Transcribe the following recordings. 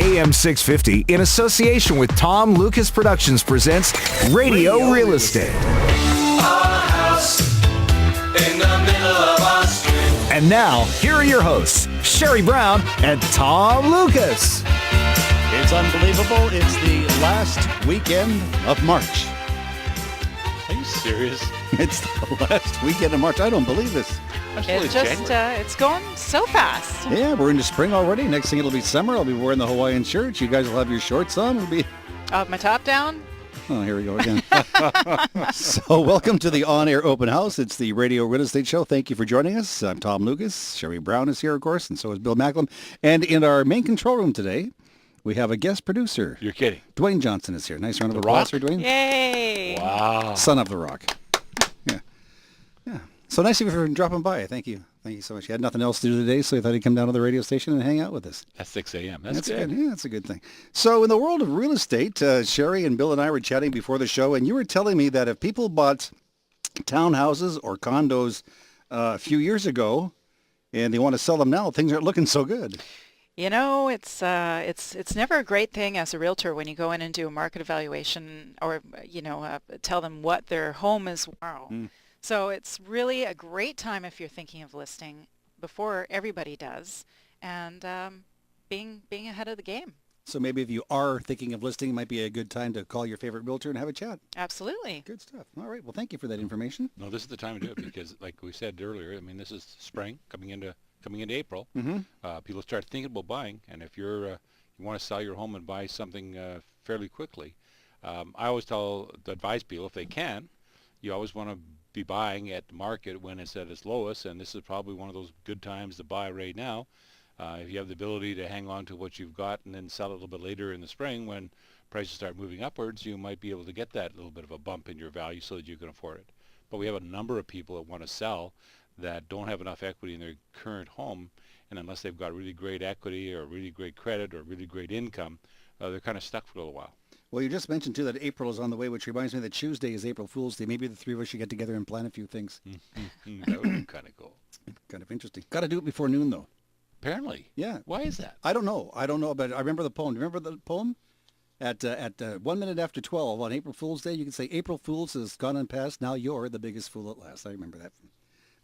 AM 650 in association with Tom Lucas Productions presents Radio Real Estate. And now, here are your hosts, Sheri Brown and Tom Lucas. It's unbelievable. It's the last weekend of March. Are you serious? It's the last weekend of March. I don't believe this. It's going so fast. Yeah, we're into spring already. Next thing it'll be summer. I'll be wearing the Hawaiian shirt. You guys will have your shorts on. It'll be... I'll have my top down. Oh, here we go again. So welcome to the on-air open house. It's the Radio Real Estate Show. Thank you for joining us. I'm Tom Lucas. Sheri Brown is here, of course, and so is Bill Macklem. And in our main control room today, we have a guest producer. You're kidding. Dwayne Johnson is here. Nice round of applause for Dwayne. Yay. Wow. Son of the Rock. Yeah. So nice of you for dropping by. Thank you. Thank you so much. You had nothing else to do today, so you thought he'd come down to the radio station and hang out with us. At 6 a.m. That's good. good. Yeah, that's a good thing. So in the world of real estate, Sheri and Bill and I were chatting before the show, and you were telling me that if people bought townhouses or condos a few years ago and they want to sell them now, things aren't looking so good. You know, it's never a great thing as a realtor when you go in and do a market evaluation or, tell them what their home is tomorrow. So it's really a great time if you're thinking of listing before everybody does and being ahead of the game. So maybe if you are thinking of listing, it might be a good time to call your favorite realtor and have a chat. Absolutely. Good stuff. All right. Well, thank you for that information. No, this is the time to do it because, like we said earlier, I mean, this is spring coming into April. People start thinking about buying, and if you want to sell your home and buy something fairly quickly, I always advise people if they can, you always want to be buying at the market when it's at its lowest, and this is probably one of those good times to buy right now. If you have the ability to hang on to what you've got and then sell it a little bit later in the spring when prices start moving upwards, you might be able to get that little bit of a bump in your value so that you can afford it. But we have a number of people that want to sell that don't have enough equity in their current home, and unless they've got really great equity or really great credit or really great income, they're kind of stuck for a little while. Well, you just mentioned, too, that April is on the way, which reminds me that Tuesday is April Fool's Day. Maybe the three of us should get together and plan a few things. That would be kind of cool. Kind of interesting. Got to do it before noon, though. Apparently. Yeah. Why is that? I don't know, but I remember the poem. Do you remember the poem? At 1 minute after 12 on April Fool's Day, you can say, April Fool's has gone and passed. Now you're the biggest fool at last. I remember that.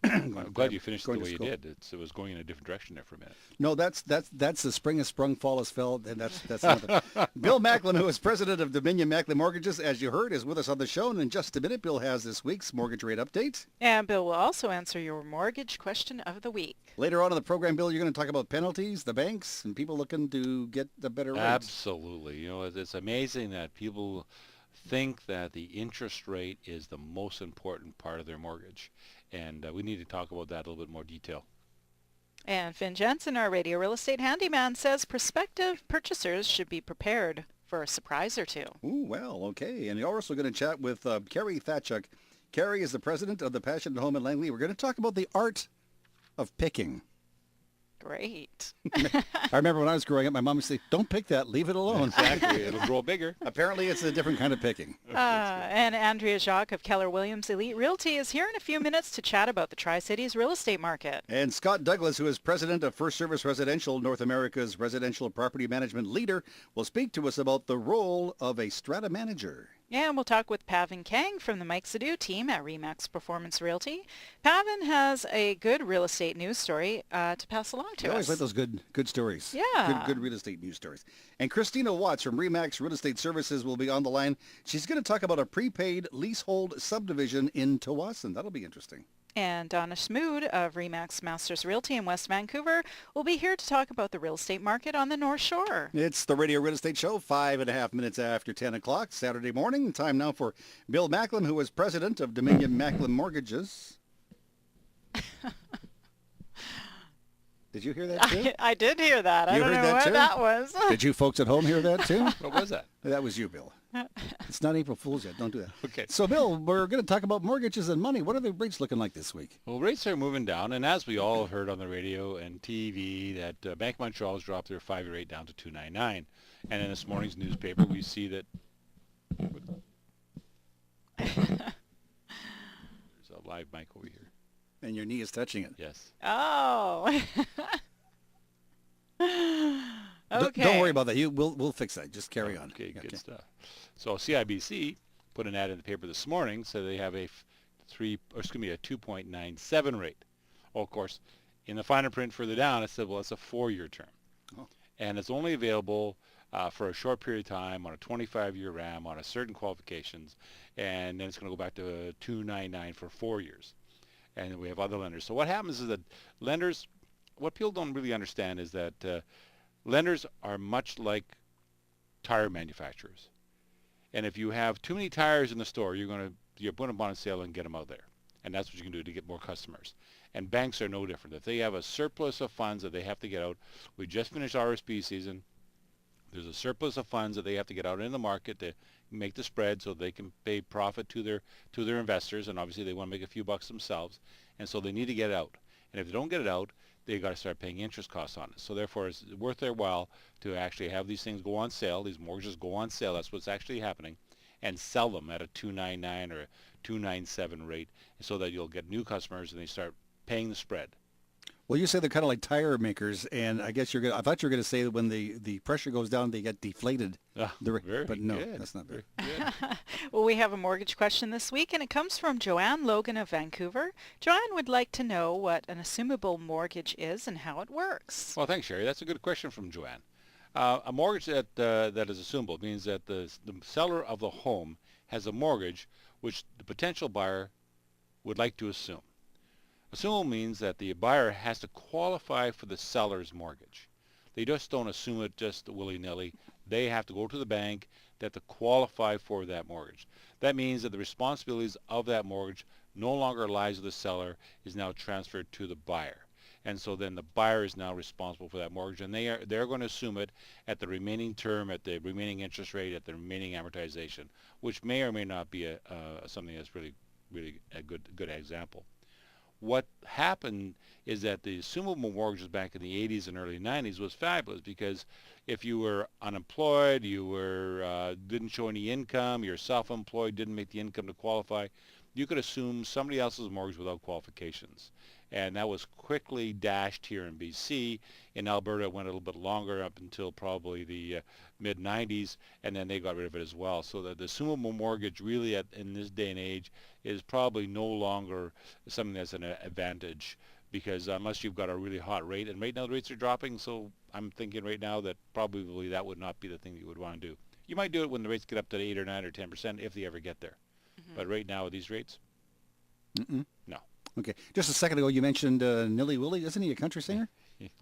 I'm glad you finished the way you did. It was going in a different direction there for a minute. No, that's the spring has sprung, fall has fell, and that's another. Bill Macklem, who is president of Dominion Macklem Mortgages, as you heard, is with us on the show. And in just a minute, Bill has this week's mortgage rate update. And Bill will also answer your mortgage question of the week. Later on in the program, Bill, you're going to talk about penalties, the banks, and people looking to get the better rates. Absolutely. You know, it's amazing that people think that the interest rate is the most important part of their mortgage. And we need to talk about that in a little bit more detail. And Finn Jensen, our radio real estate handyman, says prospective purchasers should be prepared for a surprise or two. Ooh, well, okay. And you're also going to chat with Carrie Thachuk. Carrie is the president of the Passionate Home in Langley. We're going to talk about the art of picking. Great. I remember when I was growing up, my mom would say, don't pick that, leave it alone. Exactly. It'll grow bigger. Apparently, it's a different kind of picking. And Andrea Jauck of Keller Williams Elite Realty is here in a few minutes to chat about the Tri-Cities real estate market. And Scott Douglas, who is president of First Service Residential, North America's residential property management leader, will speak to us about the role of a strata manager. And we'll talk with Pawan Kang from the Mike Sadu team at ReMax Performance Realty. Pawan has a good real estate news story to pass along to us. I always like those good stories. Yeah. Good real estate news stories. And Christina Watts from ReMax Real Estate Services will be on the line. She's going to talk about a prepaid leasehold subdivision in Tawasin. That'll be interesting. And Donna Smood of ReMax Masters Realty in West Vancouver will be here to talk about the real estate market on the North Shore. It's the Radio Real Estate Show, 5.5 minutes after 10 o'clock, Saturday morning. Time now for Bill Macklem, who is president of Dominion Macklem Mortgages. Did you hear that too? I did hear that. I You don't heard know that what too? that was. Did you folks at home hear that too? What was that? That was you, Bill. It's not April Fool's yet. Don't do that. Okay. So, Bill, we're going to talk about mortgages and money. What are the rates looking like this week? Well, rates are moving down, and as we all heard on the radio and TV, that Bank of Montreal's dropped their 5-year rate down to 2.99. And in this morning's newspaper, we see that there's a live mic over here. And your knee is touching it. Yes. Oh. Okay. Don't worry about that. We'll fix that. Just carry on. Okay, good stuff. So CIBC put an ad in the paper this morning, so they have a 2.97 rate. Well, of course, in the finer print further down, it said, well, it's a 4-year term. Oh. And it's only available for a short period of time on a 25-year RAM on a certain qualifications, and then it's going to go back to 2.99 for 4 years. And we have other lenders. So what happens is that lenders, what people don't really understand is that lenders are much like tire manufacturers. And if you have too many tires in the store, you're put them on sale and get them out there. And that's what you can do to get more customers. And banks are no different. If they have a surplus of funds that they have to get out, we just finished RSP season. There's a surplus of funds that they have to get out in the market to make the spread so they can pay profit to their investors, and obviously they want to make a few bucks themselves, and so they need to get it out. And if they don't get it out, they got to start paying interest costs on it. So therefore, it's worth their while to actually have these things go on sale. These mortgages go on sale. That's what's actually happening, and sell them at a 2.99 or a 2.97 rate, so that you'll get new customers and they start paying the spread. Well, you say they're kind of like tire makers, and I guess I thought you were going to say that when the pressure goes down, they get deflated. But no, good. That's not very good. Well, we have a mortgage question this week, and it comes from Joanne Logan of Vancouver. Joanne would like to know what an assumable mortgage is and how it works. Well, thanks, Sheri. That's a good question from Joanne. A mortgage that is assumable means that the seller of the home has a mortgage which the potential buyer would like to assume. Assumable means that the buyer has to qualify for the seller's mortgage. They just don't assume it just willy-nilly. They have to go to the bank. They have to qualify for that mortgage. That means that the responsibilities of that mortgage no longer lies with the seller, is now transferred to the buyer. And so then the buyer is now responsible for that mortgage, and they're going to assume it at the remaining term, at the remaining interest rate, at the remaining amortization, which may or may not be something that's really a good example. What happened is that the assumable mortgages back in the 80s and early 90s was fabulous, because if you were unemployed, you didn't show any income, you're self-employed, didn't make the income to qualify, you could assume somebody else's mortgage without qualifications. And that was quickly dashed here in BC. In Alberta, it went a little bit longer, up until probably the mid-90s, and then they got rid of it as well. So that the assumable mortgage really in this day and age is probably no longer something that's an advantage, because unless you've got a really hot rate, and right now the rates are dropping, so I'm thinking right now that probably that would not be the thing that you would want to do. You might do it when the rates get up to 8 or 9 or 10% if they ever get there. Mm-hmm. But right now with these rates, no. Okay. Just a second ago, you mentioned Nilly Willie. Isn't he a country singer?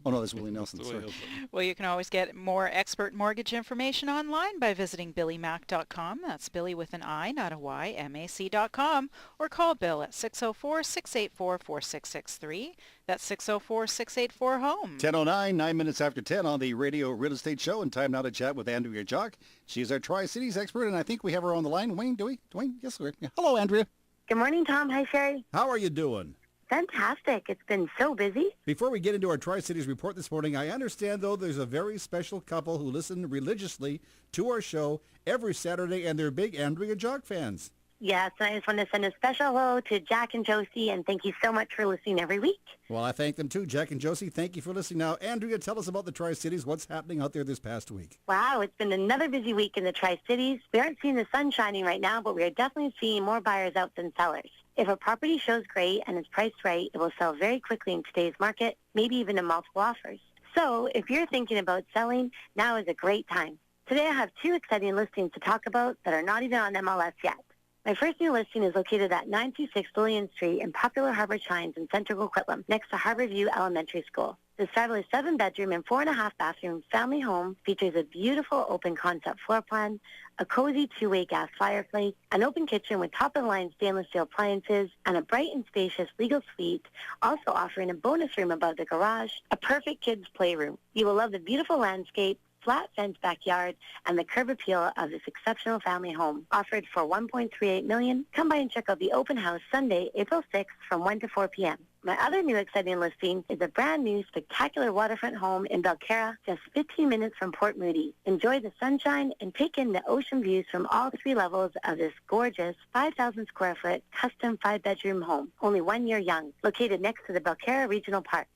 Oh, no, that's Willie Nelson. Sorry. Well, you can always get more expert mortgage information online by visiting billymac.com. That's Billy with an I, not a Y, MAC.com. Or call Bill at 604-684-4663. That's 604-684-HOME. 10:09, 9 minutes after 10 on the Radio Real Estate Show, and time now to chat with Andrea Jauck. She's our Tri-Cities expert, and I think we have her on the line. Wayne, do we? Dwayne? Yes, we're. Hello, Andrea. Good morning, Tom. Hi, Sheri. How are you doing? Fantastic. It's been so busy. Before we get into our Tri-Cities report this morning, I understand, though, there's a very special couple who listen religiously to our show every Saturday, and they're big Andrea Jauck fans. Yes, I just want to send a special hello to Jack and Josie, and thank you so much for listening every week. Well, I thank them, too. Jack and Josie, thank you for listening. Now, Andrea, tell us about the Tri-Cities. What's happening out there this past week? Wow, it's been another busy week in the Tri-Cities. We aren't seeing the sun shining right now, but we are definitely seeing more buyers out than sellers. If a property shows great and is priced right, it will sell very quickly in today's market, maybe even in multiple offers. So if you're thinking about selling, now is a great time. Today I have 2 exciting listings to talk about that are not even on MLS yet. My first new listing is located at 926 Lillian Street in popular Harbor Chines in Central Coquitlam, next to Harborview Elementary School. This fabulous 7-bedroom and 4.5-bathroom family home features a beautiful open-concept floor plan, a cozy 2-way gas fireplace, an open kitchen with top-of-the-line stainless steel appliances, and a bright and spacious legal suite, also offering a bonus room above the garage, a perfect kids' playroom. You will love the beautiful landscape, flat fenced backyard, and the curb appeal of this exceptional family home. Offered for $1.38 million. Come by and check out the open house Sunday, April 6th from 1 to 4 p.m. My other new exciting listing is a brand new spectacular waterfront home in Belcarra, just 15 minutes from Port Moody. Enjoy the sunshine and take in the ocean views from all 3 levels of this gorgeous 5,000 square foot custom 5-bedroom home, only 1 year young, located next to the Belcarra Regional Park.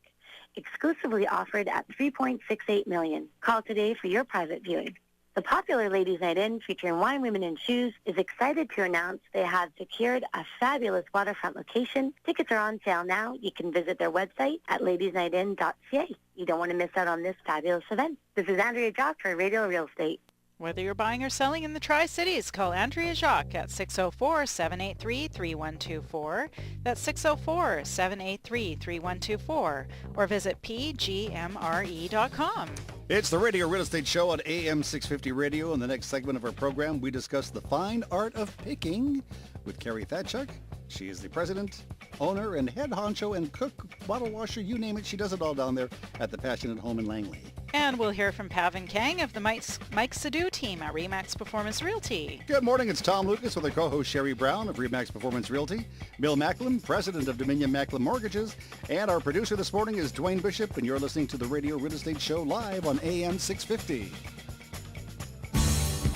exclusively offered at $3.68 million. Call today for your private viewing. The popular Ladies Night In, featuring Wine, Women, and Shoes, is excited to announce they have secured a fabulous waterfront location. Tickets are on sale now. You can visit their website at ladiesnightin.ca. You don't want to miss out on this fabulous event. This is Andrea Jauck for Radio Real Estate. Whether you're buying or selling in the Tri-Cities, call Andrea Jauck at 604-783-3124. That's 604-783-3124. Or visit pgmre.com. It's the Radio Real Estate Show on AM 650 Radio. In the next segment of our program, we discuss the fine art of picking with Carrie Thachuk. She is the president, owner, and head honcho and cook, bottle washer, you name it. She does it all down there at the Passionate Home in Langley. And we'll hear from Pawan Kang of the Mike Sadu team at ReMax Performance Realty. Good morning. It's Tom Lucas with our co-host Sheri Brown of ReMax Performance Realty, Bill Macklem, president of Dominion Macklem Mortgages, and our producer this morning is Dwayne Bishop, and you're listening to the Radio Real Estate Show live on AM 650.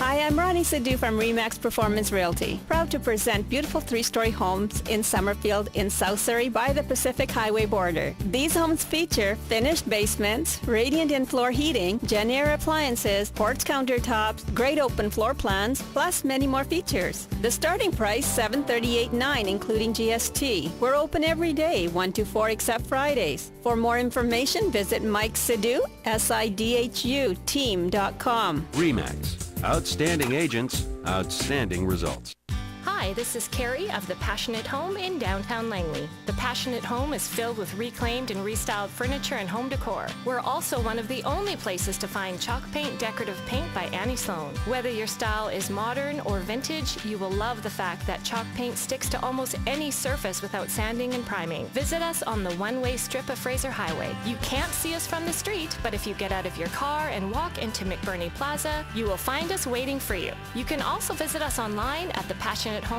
Hi, I'm Ronnie Sadu from ReMax Performance Realty. Proud to present beautiful three-story homes in Summerfield in South Surrey by the Pacific Highway border. These homes feature finished basements, radiant in-floor heating, Jenn-Air appliances, quartz countertops, great open floor plans, plus many more features. The starting price, $738.9 including GST. We're open every day, 1 to 4 except Fridays. For more information, visit Mike Sadu, SIDHU, team.com. ReMax. Outstanding agents, outstanding results. Hi, this is Carrie of The Passionate Home in downtown Langley. The Passionate Home is filled with reclaimed and restyled furniture and home decor. We're also one of the only places to find chalk paint decorative paint by Annie Sloan. Whether your style is modern or vintage, you will love the fact that chalk paint sticks to almost any surface without sanding and priming. Visit us on the one-way strip of Fraser Highway. You can't see us from the street, but if you get out of your car and walk into McBurney Plaza, you will find us waiting for you. You can also visit us online at thepassionatehome.com.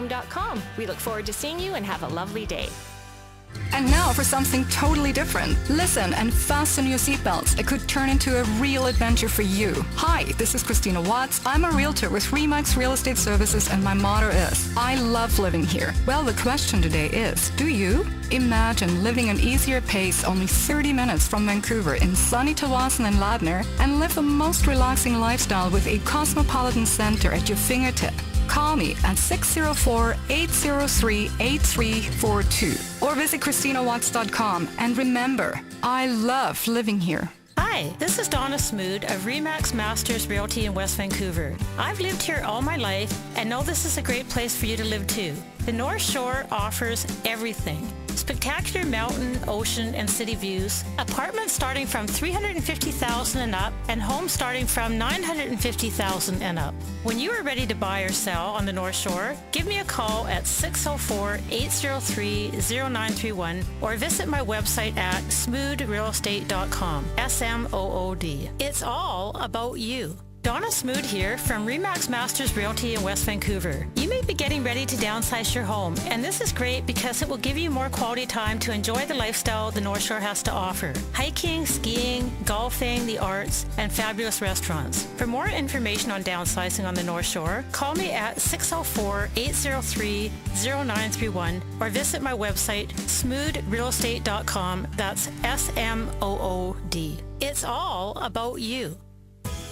We look forward to seeing you and have a lovely day. And now for something totally different. Listen and fasten your seatbelts. It could turn into a real adventure for you. Hi, this is Christina Watts. I'm a realtor with ReMax Real Estate Services, and my motto is, I love living here. Well, the question today is, do you? Imagine living an easier pace only 30 minutes from Vancouver in sunny Tawasin and Ladner and live the most relaxing lifestyle with a cosmopolitan center at your fingertip. Call me at 604-803-8342 or visit ChristinaWatts.com. And remember, I love living here. Hi, this is Donna Smood of ReMax Masters Realty in West Vancouver. I've lived here all my life and know this is a great place for you to live too. The North Shore offers everything. Spectacular mountain, ocean, and city views, apartments starting from $350,000 and up, and homes starting from $950,000 and up. When you are ready to buy or sell on the North Shore, give me a call at 604-803-0931 or visit my website at smoodrealestate.com. SMOOD. It's all about you. Donna Smood here from ReMax Masters Realty in West Vancouver. You may be getting ready to downsize your home, and this is great because it will give you more quality time to enjoy the lifestyle the North Shore has to offer. Hiking, skiing, golfing, the arts, and fabulous restaurants. For more information on downsizing on the North Shore, call me at 604-803-0931 or visit my website, smoodrealestate.com. That's SMOOD. It's all about you.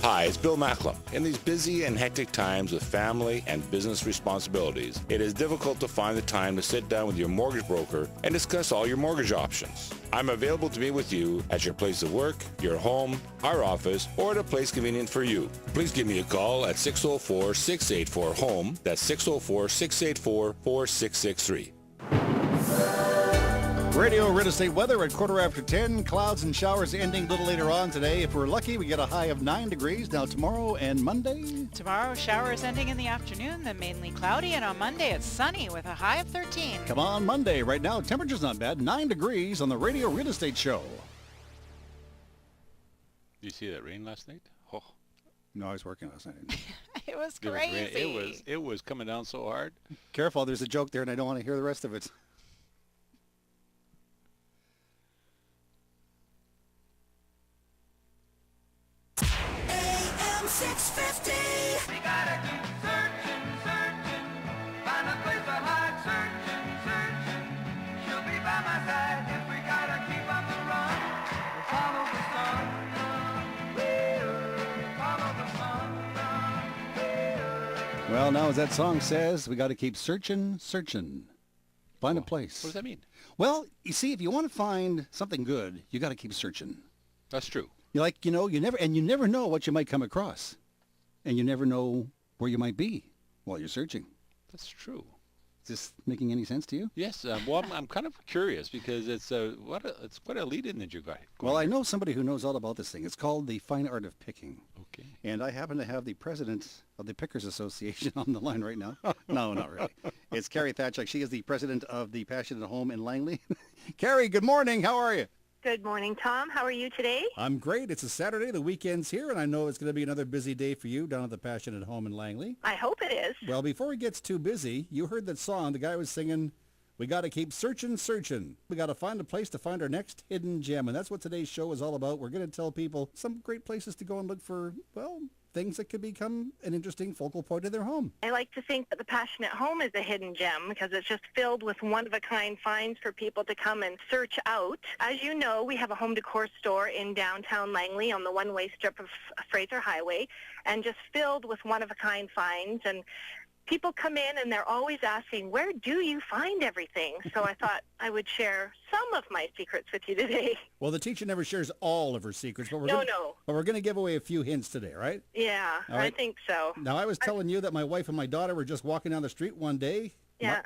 Hi, it's Bill Macklem. In these busy and hectic times with family and business responsibilities, it is difficult to find the time to sit down with your mortgage broker and discuss all your mortgage options. I'm available to meet with you at your place of work, your home, our office, or at a place convenient for you. Please give me a call at 604-684-HOME. That's 604-684-4663. Radio Real Estate weather at 10:15. Clouds and showers ending a little later on today. If we're lucky, we get a high of 9 degrees. Now tomorrow and Monday. Tomorrow, showers ending in the afternoon, then mainly cloudy, and on Monday it's sunny with a high of 13. Come on, Monday. Right now, temperature's not bad. 9 degrees on the Radio Real Estate Show. Did you see that rain last night? Oh. No, I was working last night. It was crazy. It was coming down so hard. Careful, there's a joke there, and I don't want to hear the rest of it. AM 650. We gotta keep searching, find a place to hide, searching. She'll be by my side if we gotta keep on the run. Well, now as that song says, we got to keep searching. Find a place. What does that mean? Well, you see, if you want to find something good, you got to keep searching. That's true. You never know what you might come across. And you never know where you might be while you're searching. That's true. Is this making any sense to you? Yes. Well, I'm kind of curious because it's quite a lead-in that you got. Well, I know somebody who knows all about this thing. It's called the fine art of picking. Okay. And I happen to have the president of the Pickers Association on the line right now. No, not really. It's Carrie Thachuk. She is the president of the Passionate Home in Langley. Carrie, good morning. How are you? Good morning, Tom. How are you today? I'm great. It's a Saturday. The weekend's here, and I know it's going to be another busy day for you down at the Passionate Home in Langley. I hope it is. Well, before it gets too busy, you heard that song. The guy was singing, we got to keep searching. We got to find a place to find our next hidden gem, and that's what today's show is all about. We're going to tell people some great places to go and look for, well, things that could become an interesting focal point of their home. I like to think that the Passionate Home is a hidden gem because it's just filled with one-of-a-kind finds for people to come and search out. As you know, we have a home decor store in downtown Langley on the one-way strip of Fraser Highway, and just filled with one-of-a-kind finds. And people come in and they're always asking, where do you find everything? So I thought I would share some of my secrets with you today. Well, the teacher never shares all of her secrets, but we're going to give away a few hints today, right? Yeah, right. I think so. Now, I was telling you that my wife and my daughter were just walking down the street one day,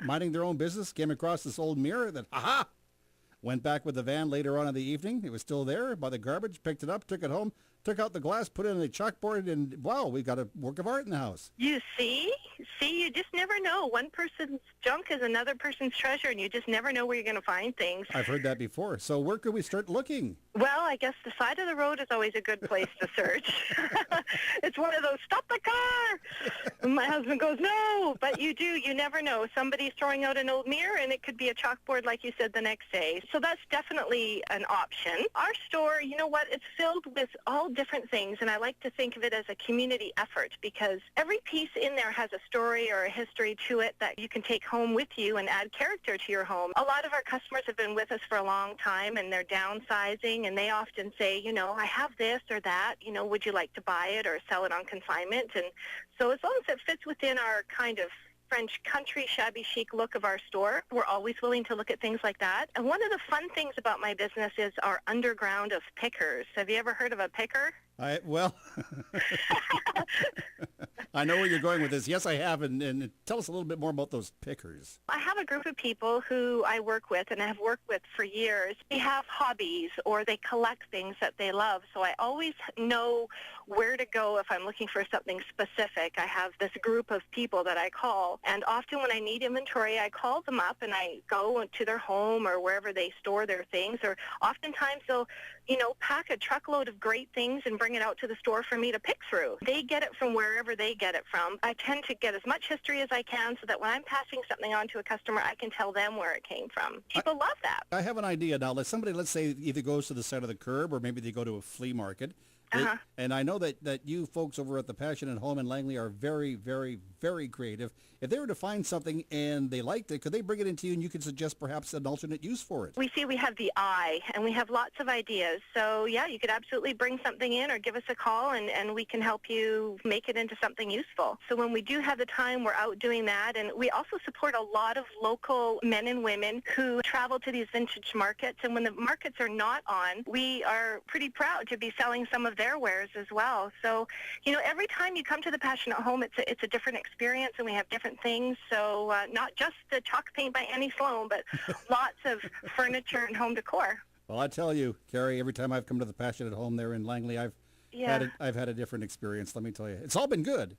minding their own business, came across this old mirror that, went back with the van later on in the evening. It was still there by the garbage, picked it up, took it home, took out the glass, put it in the chalkboard, and wow, we got a work of art in the house. You see, you just never know. One person's junk is another person's treasure, and you just never know where you're going to find things. I've heard that before. So where could we start looking? Well, I guess the side of the road is always a good place to search. It's one of those, stop the car! And my husband goes, no, but you never know. Somebody's throwing out an old mirror, and it could be a chalkboard, like you said, the next day. So that's definitely an option. Our store, you know what, it's filled with all different things, and I like to think of it as a community effort because every piece in there has a story or a history to it that you can take home with you and add character to your home. A lot of our customers have been with us for a long time, and they're downsizing, and they often say, I have this or that, would you like to buy it or sell it on consignment? And so as long as it fits within our kind of French country shabby chic look of our store, we're always willing to look at things like that. And one of the fun things about my business is our underground of pickers. Have you ever heard of a picker? I know where you're going with this. Yes, I have. And tell us a little bit more about those pickers. I have a group of people who I work with and I have worked with for years. They have hobbies or they collect things that they love. So I always know where to go if I'm looking for something specific. I have this group of people that I call. And often when I need inventory, I call them up and I go to their home or wherever they store their things. Or oftentimes they'll, pack a truckload of great things and bring it out to the store for me to pick through. They get it from wherever they get it from. I tend to get as much history as I can so that when I'm passing something on to a customer, I can tell them where it came from. People love that. I have an idea now. Let's say, either goes to the side of the curb or maybe they go to a flea market. And I know that you folks over at the Passionate Home in Langley are very, very, very creative. If they were to find something and they liked it, could they bring it into you and you could suggest perhaps an alternate use for it? We have the eye, and we have lots of ideas. So, yeah, you could absolutely bring something in or give us a call, and we can help you make it into something useful. So when we do have the time, we're out doing that. And we also support a lot of local men and women who travel to these vintage markets. And when the markets are not on, we are pretty proud to be selling some of their wares as well. So, every time you come to the Passionate Home, it's a different experience, and we have different things. So not just the chalk paint by Annie Sloan, but lots of furniture and home decor. Well, I tell you, Carrie, every time I've come to the Passionate Home there in Langley, I've had a different experience, let me tell you. It's all been good.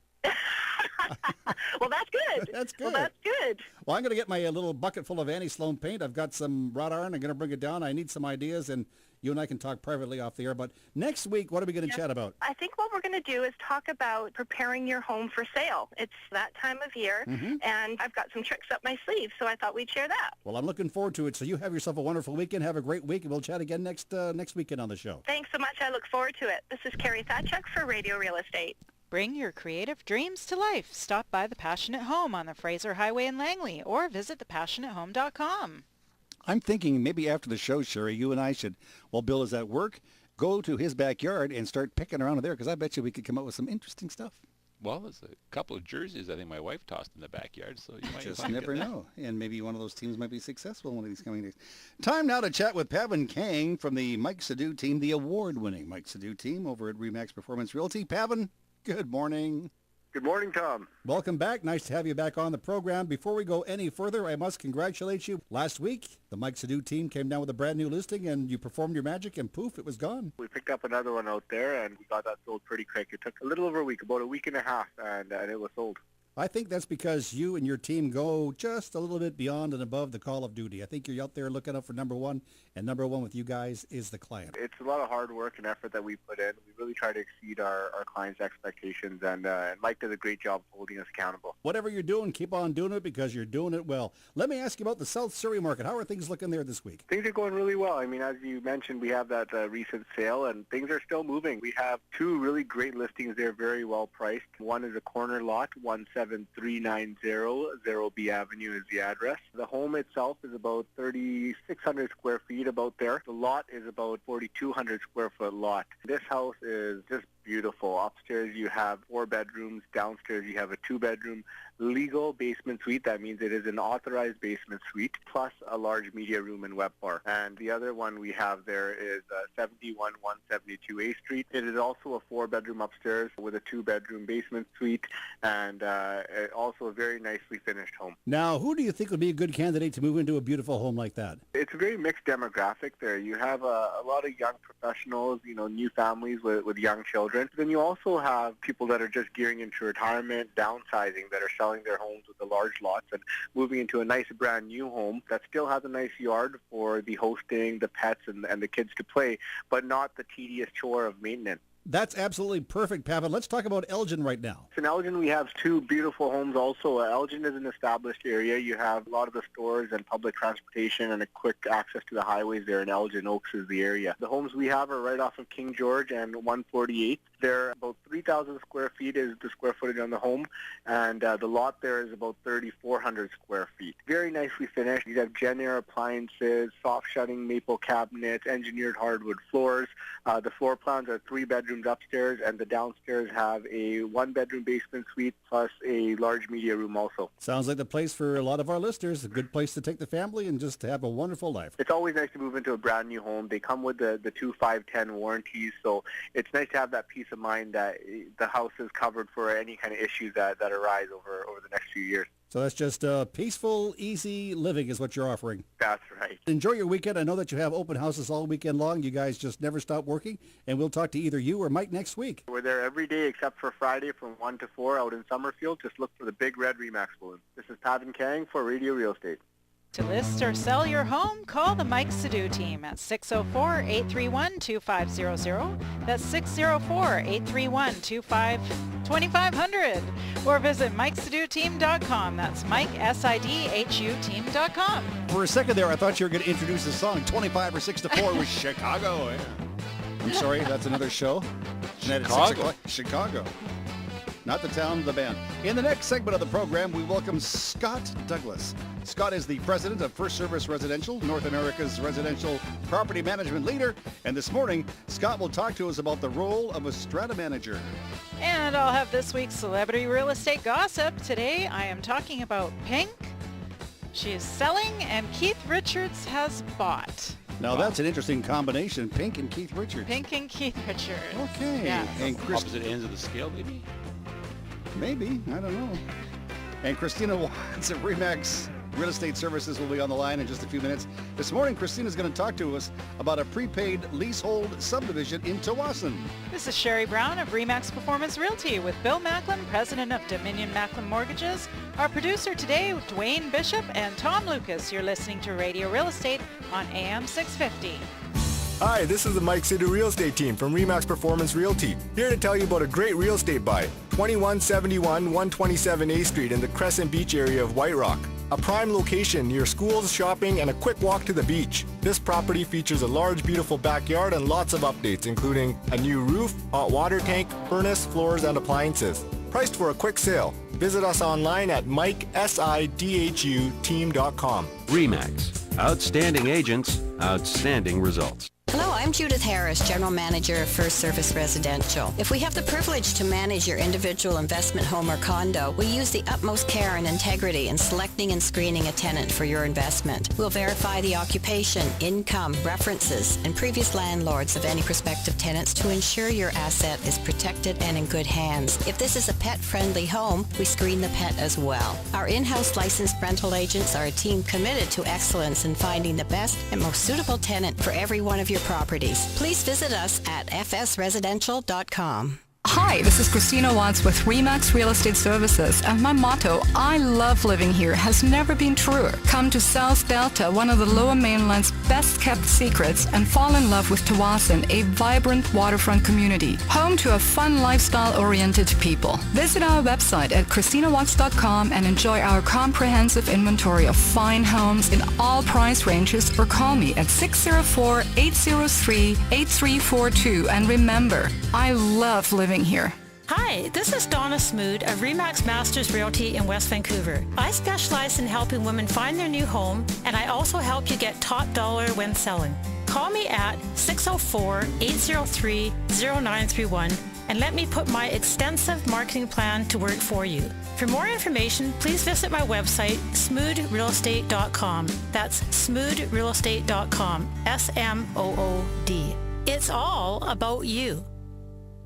Well, that's good. That's good. Well, that's good. Well, I'm going to get my little bucket full of Annie Sloan paint. I've got some wrought iron. I'm going to bring it down. I need some ideas, and you and I can talk privately off the air. But next week, what are we going to chat about? I think what we're going to do is talk about preparing your home for sale. It's that time of year, and I've got some tricks up my sleeve, so I thought we'd share that. Well, I'm looking forward to it. So you have yourself a wonderful weekend. Have a great week, and we'll chat again next weekend on the show. Thanks so much. I look forward to it. This is Carrie Thachuk for Radio Real Estate. Bring your creative dreams to life. Stop by the Passionate Home on the Fraser Highway in Langley or visit thepassionatehome.com. I'm thinking maybe after the show, Sheri, you and I should, while Bill is at work, go to his backyard and start picking around there because I bet you we could come up with some interesting stuff. Well, there's a couple of jerseys I think my wife tossed in the backyard, so you might Just find never it. know. And maybe one of those teams might be successful one of these coming days. Time now to chat with Pawan Kang from the Mike Sadu team, the award-winning Mike Sadu team over at ReMax Performance Realty. Pawan, good morning. Good morning, Tom. Welcome back. Nice to have you back on the program. Before we go any further, I must congratulate you. Last week, the Mike Sadu team came down with a brand new listing, and you performed your magic, and poof, it was gone. We picked up another one out there, and we got that sold pretty quick. It took a little over a week, about a week and a half, and it was sold. I think that's because you and your team go just a little bit beyond and above the call of duty. I think you're out there looking out for number one, and number one with you guys is the client. It's a lot of hard work and effort that we put in. We really try to exceed our clients' expectations, and Mike does a great job holding us accountable. Whatever you're doing, keep on doing it because you're doing it well. Let me ask you about the South Surrey market. How are things looking there this week? Things are going really well. I mean, as you mentioned, we have that recent sale, and things are still moving. We have two really great listings there, very well priced. One is a corner lot, 17390 B Avenue is the address. The home itself is about 3,600 square feet, about there. The lot is about 4,200 square foot lot. This house is just beautiful. Upstairs you have 4 bedrooms. Downstairs you have a 2-bedroom legal basement suite. That means it is an authorized basement suite, plus a large media room and web bar. And the other one we have there is 71172 A Street. It is also a 4-bedroom upstairs with a 2-bedroom basement suite, and also a very nicely finished home. Now, who do you think would be a good candidate to move into a beautiful home like that? It's a very mixed demographic there. You have a lot of young professionals, new families with young children. Then you also have people that are just gearing into retirement, downsizing, that are selling their homes with the large lots and moving into a nice brand new home that still has a nice yard for the hosting, the pets, and the kids to play, but not the tedious chore of maintenance. That's absolutely perfect, Pawan. Let's talk about Elgin right now. In Elgin, we have 2 beautiful homes also. Elgin is an established area. You have a lot of the stores and public transportation and a quick access to the highways there in Elgin. Oaks is the area. The homes we have are right off of King George and 148. They're about 3,000 square feet is the square footage on the home, and the lot there is about 3,400 square feet. Very nicely finished. You have Jenner appliances, soft shutting maple cabinets, engineered hardwood floors. The floor plans are 3 bedrooms upstairs, and the downstairs have a 1-bedroom basement suite plus a large media room also. Sounds like the place for a lot of our listeners. A good place to take the family and just have a wonderful life. It's always nice to move into a brand new home. They come with the 2 5-10 warranties, so it's nice to have that peace of mind that the house is covered for any kind of issues that arise over the next few years. So that's just peaceful, easy living is what you're offering. That's right. Enjoy your weekend. I know that you have open houses all weekend long. You guys just never stop working, and we'll talk to either you or Mike next week. We're there every day except for Friday from 1 to 4 out in Summerfield. Just look for the big red ReMax balloon. This is Pawan Kang for Radio Real Estate. To list or sell your home, call the Mike Sadu team at 604-831-2500. That's 604-831-2500. Or visit MikeSaduTeam.com. That's MikeSIDHU team.com. For a second there, I thought you were going to introduce the song 25 or 6 to 4 with Chicago. I'm sorry, that's another show. Chicago. Chicago. Not the town, the band. In the next segment of the program, we welcome Scott Douglas. Scott is the president of First Service Residential, North America's residential property management leader. And this morning, Scott will talk to us about the role of a strata manager. And I'll have this week's celebrity real estate gossip. Today, I am talking about Pink. She is selling, and Keith Richards has bought. Now, that's an interesting combination, Pink and Keith Richards. Pink and Keith Richards. Okay. Yes. And Opposite ends of the scale, maybe? Maybe. I don't know. And Christina Watts of ReMax Real Estate Services will be on the line in just a few minutes. This morning, Christina's going to talk to us about a prepaid leasehold subdivision in Tawasin. This is Sheri Brown of ReMax Performance Realty with Bill Macklem, president of Dominion Macklem Mortgages. Our producer today, Dwayne Bishop, and Tom Lucas. You're listening to Radio Real Estate on AM 650. Hi, this is the Mike Sadu Real Estate team from ReMax Performance Realty. Here to tell you about a great real estate buy. 2171 127 A Street in the Crescent Beach area of White Rock. A prime location near schools, shopping, and a quick walk to the beach. This property features a large, beautiful backyard and lots of updates, including a new roof, hot water tank, furnace, floors, and appliances. Priced for a quick sale. Visit us online at MikeSIDHUteam.com. ReMax. Outstanding agents, outstanding results. Hello, I'm Judith Harris, General Manager of First Service Residential. If we have the privilege to manage your individual investment home or condo, we use the utmost care and integrity in selecting and screening a tenant for your investment. We'll verify the occupation, income, references, and previous landlords of any prospective tenants to ensure your asset is protected and in good hands. If this is a pet-friendly home, we screen the pet as well. Our in-house licensed rental agents are a team committed to excellence in finding the best and most suitable tenant for every one of your properties. Please visit us at fsresidential.com. Hi, this is Christina Watts with ReMax Real Estate Services, and my motto, I love living here, has never been truer. Come to South Delta, one of the Lower Mainland's best-kept secrets, and fall in love with Tawasin, a vibrant waterfront community, home to a fun lifestyle-oriented people. Visit our website at christinawatts.com and enjoy our comprehensive inventory of fine homes in all price ranges, or call me at 604-803-8342. And remember, I love living here. Hi, this is Donna Smood of ReMax Masters Realty in West Vancouver. I specialize in helping women find their new home, and I also help you get top dollar when selling. Call me at 604-803-0931 and let me put my extensive marketing plan to work for you. For more information, please visit my website, smoodrealestate.com. That's smoodrealestate.com. SMOOD. It's all about you.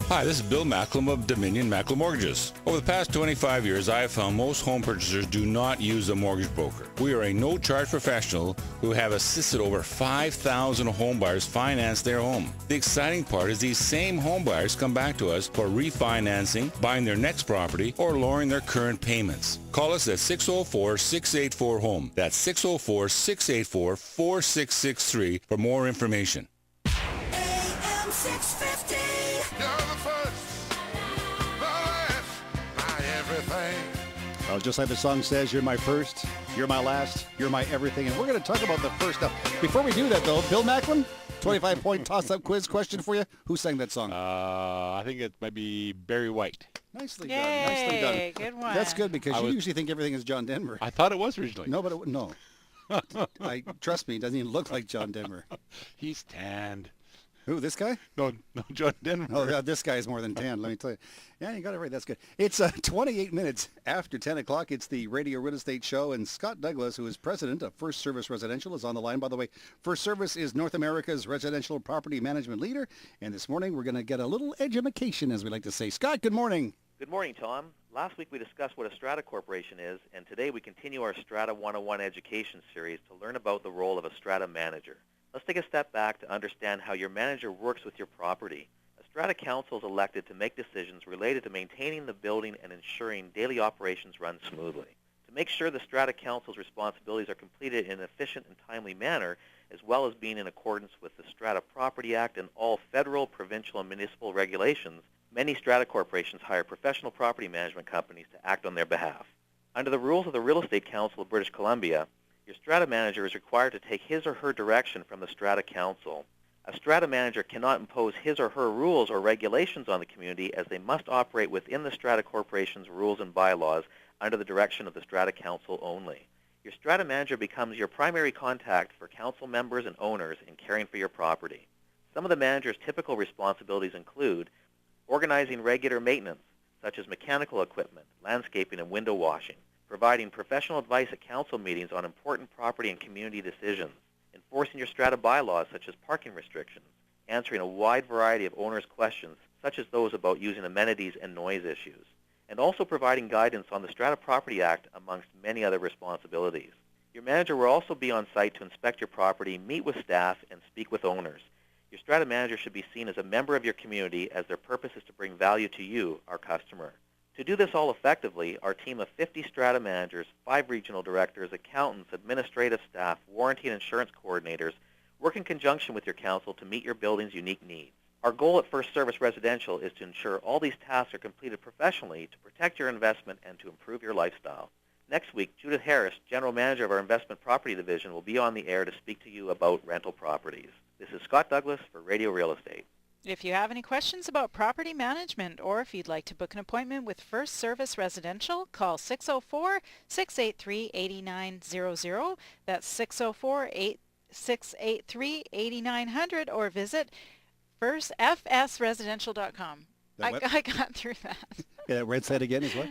Hi, this is Bill Macklem of Dominion Macklem Mortgages. Over the past 25 years, I have found most home purchasers do not use a mortgage broker. We are a no-charge professional who have assisted over 5,000 home buyers finance their home. The exciting part is these same home buyers come back to us for refinancing, buying their next property, or lowering their current payments. Call us at 604-684-HOME. That's 604-684-4663 for more information. AM 650. Well, just like the song says, you're my first, you're my last, you're my everything. And we're going to talk about the first stuff. Before we do that, though, Bill Macklem, 25-point toss-up quiz question for you. Who sang that song? I think it might be Barry White. Nicely Yay, done. Nicely done. good one. That's good because you usually think everything is John Denver. I thought it was originally. No, but no. Trust me, it doesn't even look like John Denver. He's tanned. Who, this guy? No, John Denver. Oh, this guy is more than 10, let me tell you. Yeah, you got it right. That's good. It's 28 minutes after 10 o'clock. It's the Radio Real Estate Show, and Scott Douglas, who is president of First Service Residential, is on the line. By the way, First Service is North America's residential property management leader, and this morning we're going to get a little edumacation, as we like to say. Scott, good morning. Good morning, Tom. Last week we discussed what a strata corporation is, and today we continue our Strata 101 education series to learn about the role of a strata manager. Let's take a step back to understand how your manager works with your property. A strata council is elected to make decisions related to maintaining the building and ensuring daily operations run smoothly. To make sure the strata council's responsibilities are completed in an efficient and timely manner, as well as being in accordance with the Strata Property Act and all federal, provincial, and municipal regulations, many strata corporations hire professional property management companies to act on their behalf. Under the rules of the Real Estate Council of British Columbia, your strata manager is required to take his or her direction from the strata council. A strata manager cannot impose his or her rules or regulations on the community, as they must operate within the strata corporation's rules and bylaws under the direction of the strata council only. Your strata manager becomes your primary contact for council members and owners in caring for your property. Some of the manager's typical responsibilities include organizing regular maintenance, such as mechanical equipment, landscaping, and window washing, providing professional advice at council meetings on important property and community decisions, enforcing your strata bylaws such as parking restrictions, answering a wide variety of owners' questions such as those about using amenities and noise issues, and also providing guidance on the Strata Property Act, amongst many other responsibilities. Your manager will also be on site to inspect your property, meet with staff, and speak with owners. Your strata manager should be seen as a member of your community, as their purpose is to bring value to you, our customer. To do this all effectively, our team of 50 strata managers, 5 regional directors, accountants, administrative staff, warranty and insurance coordinators work in conjunction with your council to meet your building's unique needs. Our goal at First Service Residential is to ensure all these tasks are completed professionally to protect your investment and to improve your lifestyle. Next week, Judith Harris, General Manager of our Investment Property Division, will be on the air to speak to you about rental properties. This is Scott Douglas for Radio Real Estate. If you have any questions about property management, or if you'd like to book an appointment with First Service Residential, call 604-683-8900. That's 888-683-8900 or visit fsresidential.com. I got through that. Yeah, that red side again is what?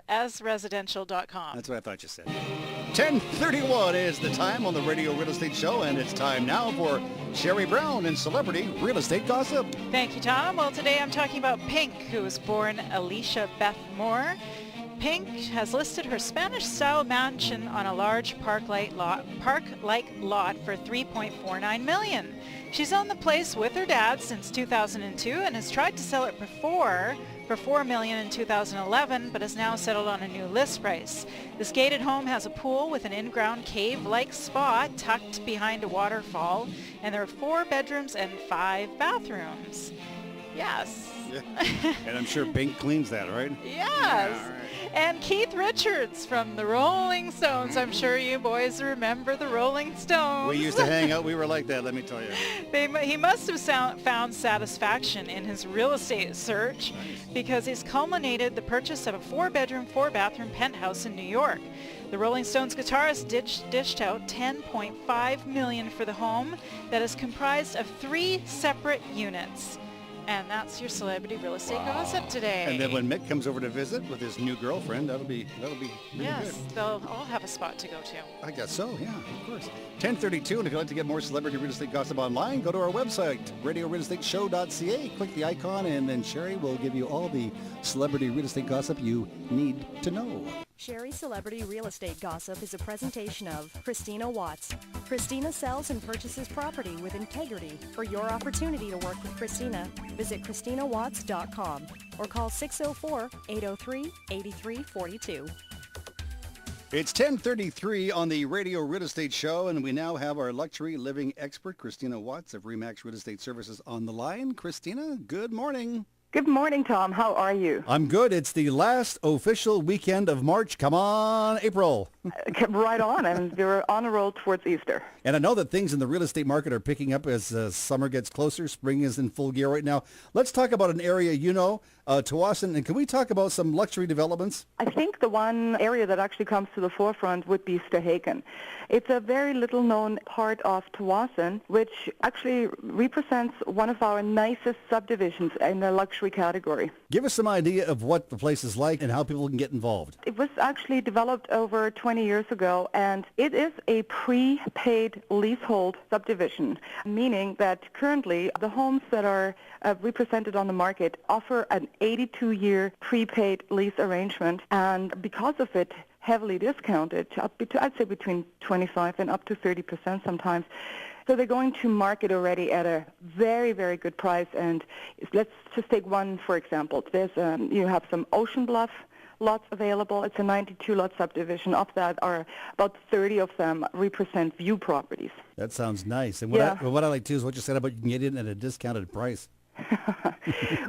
fsresidential.com. That's what I thought you said. 10:31 is the time on the Radio Real Estate Show, and it's time now for Sheri Brown and Celebrity Real Estate Gossip. Thank you, Tom. Well, today I'm talking about Pink, who was born Alicia Beth Moore. Pink has listed her Spanish-style mansion on a large park-like lot for $3.49 million. She's owned the place with her dad since 2002 and has tried to sell it before for $4 million in 2011, but has now settled on a new list price. This gated home has a pool with an in-ground cave-like spa tucked behind a waterfall, and there are 4 bedrooms and 5 bathrooms. Yes. Yeah. And I'm sure Pink cleans that, right? Yes. Yeah, right. And Keith Richards from the Rolling Stones. I'm sure you boys remember the Rolling Stones. We used to hang out. We were like that, let me tell you. He must have found satisfaction in his real estate search because he's culminated the purchase of a 4-bedroom, 4-bathroom penthouse in New York. The Rolling Stones guitarist dished out $10.5 million for the home that is comprised of 3 separate units. And that's your celebrity real estate gossip today. And then when Mick comes over to visit with his new girlfriend, that'll be really yes, good. They'll all have a spot to go to. I guess so, yeah, of course. 10:32, and if you'd like to get more celebrity real estate gossip online, go to our website, radiorealestateshow.ca. Click the icon, and then Sheri will give you all the celebrity real estate gossip you need to know. Sheri Celebrity Real Estate Gossip is a presentation of Christina Watts. Christina sells and purchases property with integrity. For your opportunity to work with Christina, visit ChristinaWatts.com or call 604-803-8342. It's 10:33 on the Radio Real Estate Show, and we now have our luxury living expert, Christina Watts of ReMax Real Estate Services, on the line. Christina, good morning. Good morning, Tom. How are you? I'm good. It's the last official weekend of March. Come on, April. Right on. And we're on a roll towards Easter. And I know that things in the real estate market are picking up as summer gets closer. Spring is in full gear right now. Let's talk about an area you know, Tsawwassen. And can we talk about some luxury developments? I think the one area that actually comes to the forefront would be Stehaken. It's a very little known part of Tsawwassen, which actually represents one of our nicest subdivisions in the luxury category. Give us some idea of what the place is like and how people can get involved. It was actually developed over 20 years ago, and it is a prepaid leasehold subdivision, meaning that currently the homes that are represented on the market offer an 82-year prepaid lease arrangement, and because of it, heavily discounted, I'd say between 25 and up to 30% sometimes. So they're going to market already at a very, very good price. And let's just take one, for example. There's you have some Ocean Bluff lots available. It's a 92-lot subdivision. Of that are about 30 of them represent view properties. That sounds nice. And what I like too is what you said about you can get in at a discounted price.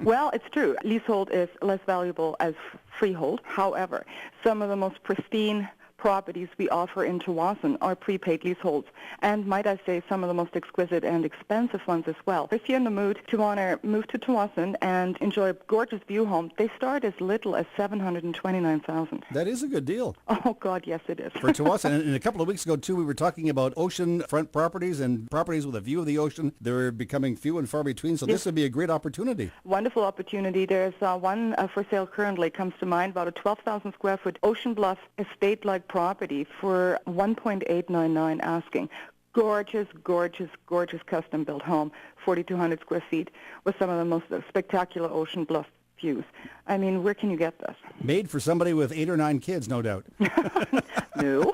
Well, it's true. Leasehold is less valuable as freehold. However, some of the most pristine properties we offer in Tsawwassen are prepaid leaseholds, and might I say some of the most exquisite and expensive ones as well. If you're in the mood to want to move to Tsawwassen and enjoy a gorgeous view home, they start as little as $729,000. That is a good deal. Oh, God, yes, it is. For Tsawwassen. And a couple of weeks ago, too, we were talking about ocean-front properties and properties with a view of the ocean. They're becoming few and far between, so this would be a great opportunity. Wonderful opportunity. There's one for sale currently, comes to mind, about a 12,000 square foot Ocean Bluff estate-like property for $1.899 asking. Gorgeous, gorgeous, gorgeous custom-built home, 4,200 square feet, with some of the most spectacular Ocean Bluff views. I mean, where can you get this? Made for somebody with 8 or 9 kids, no doubt. No.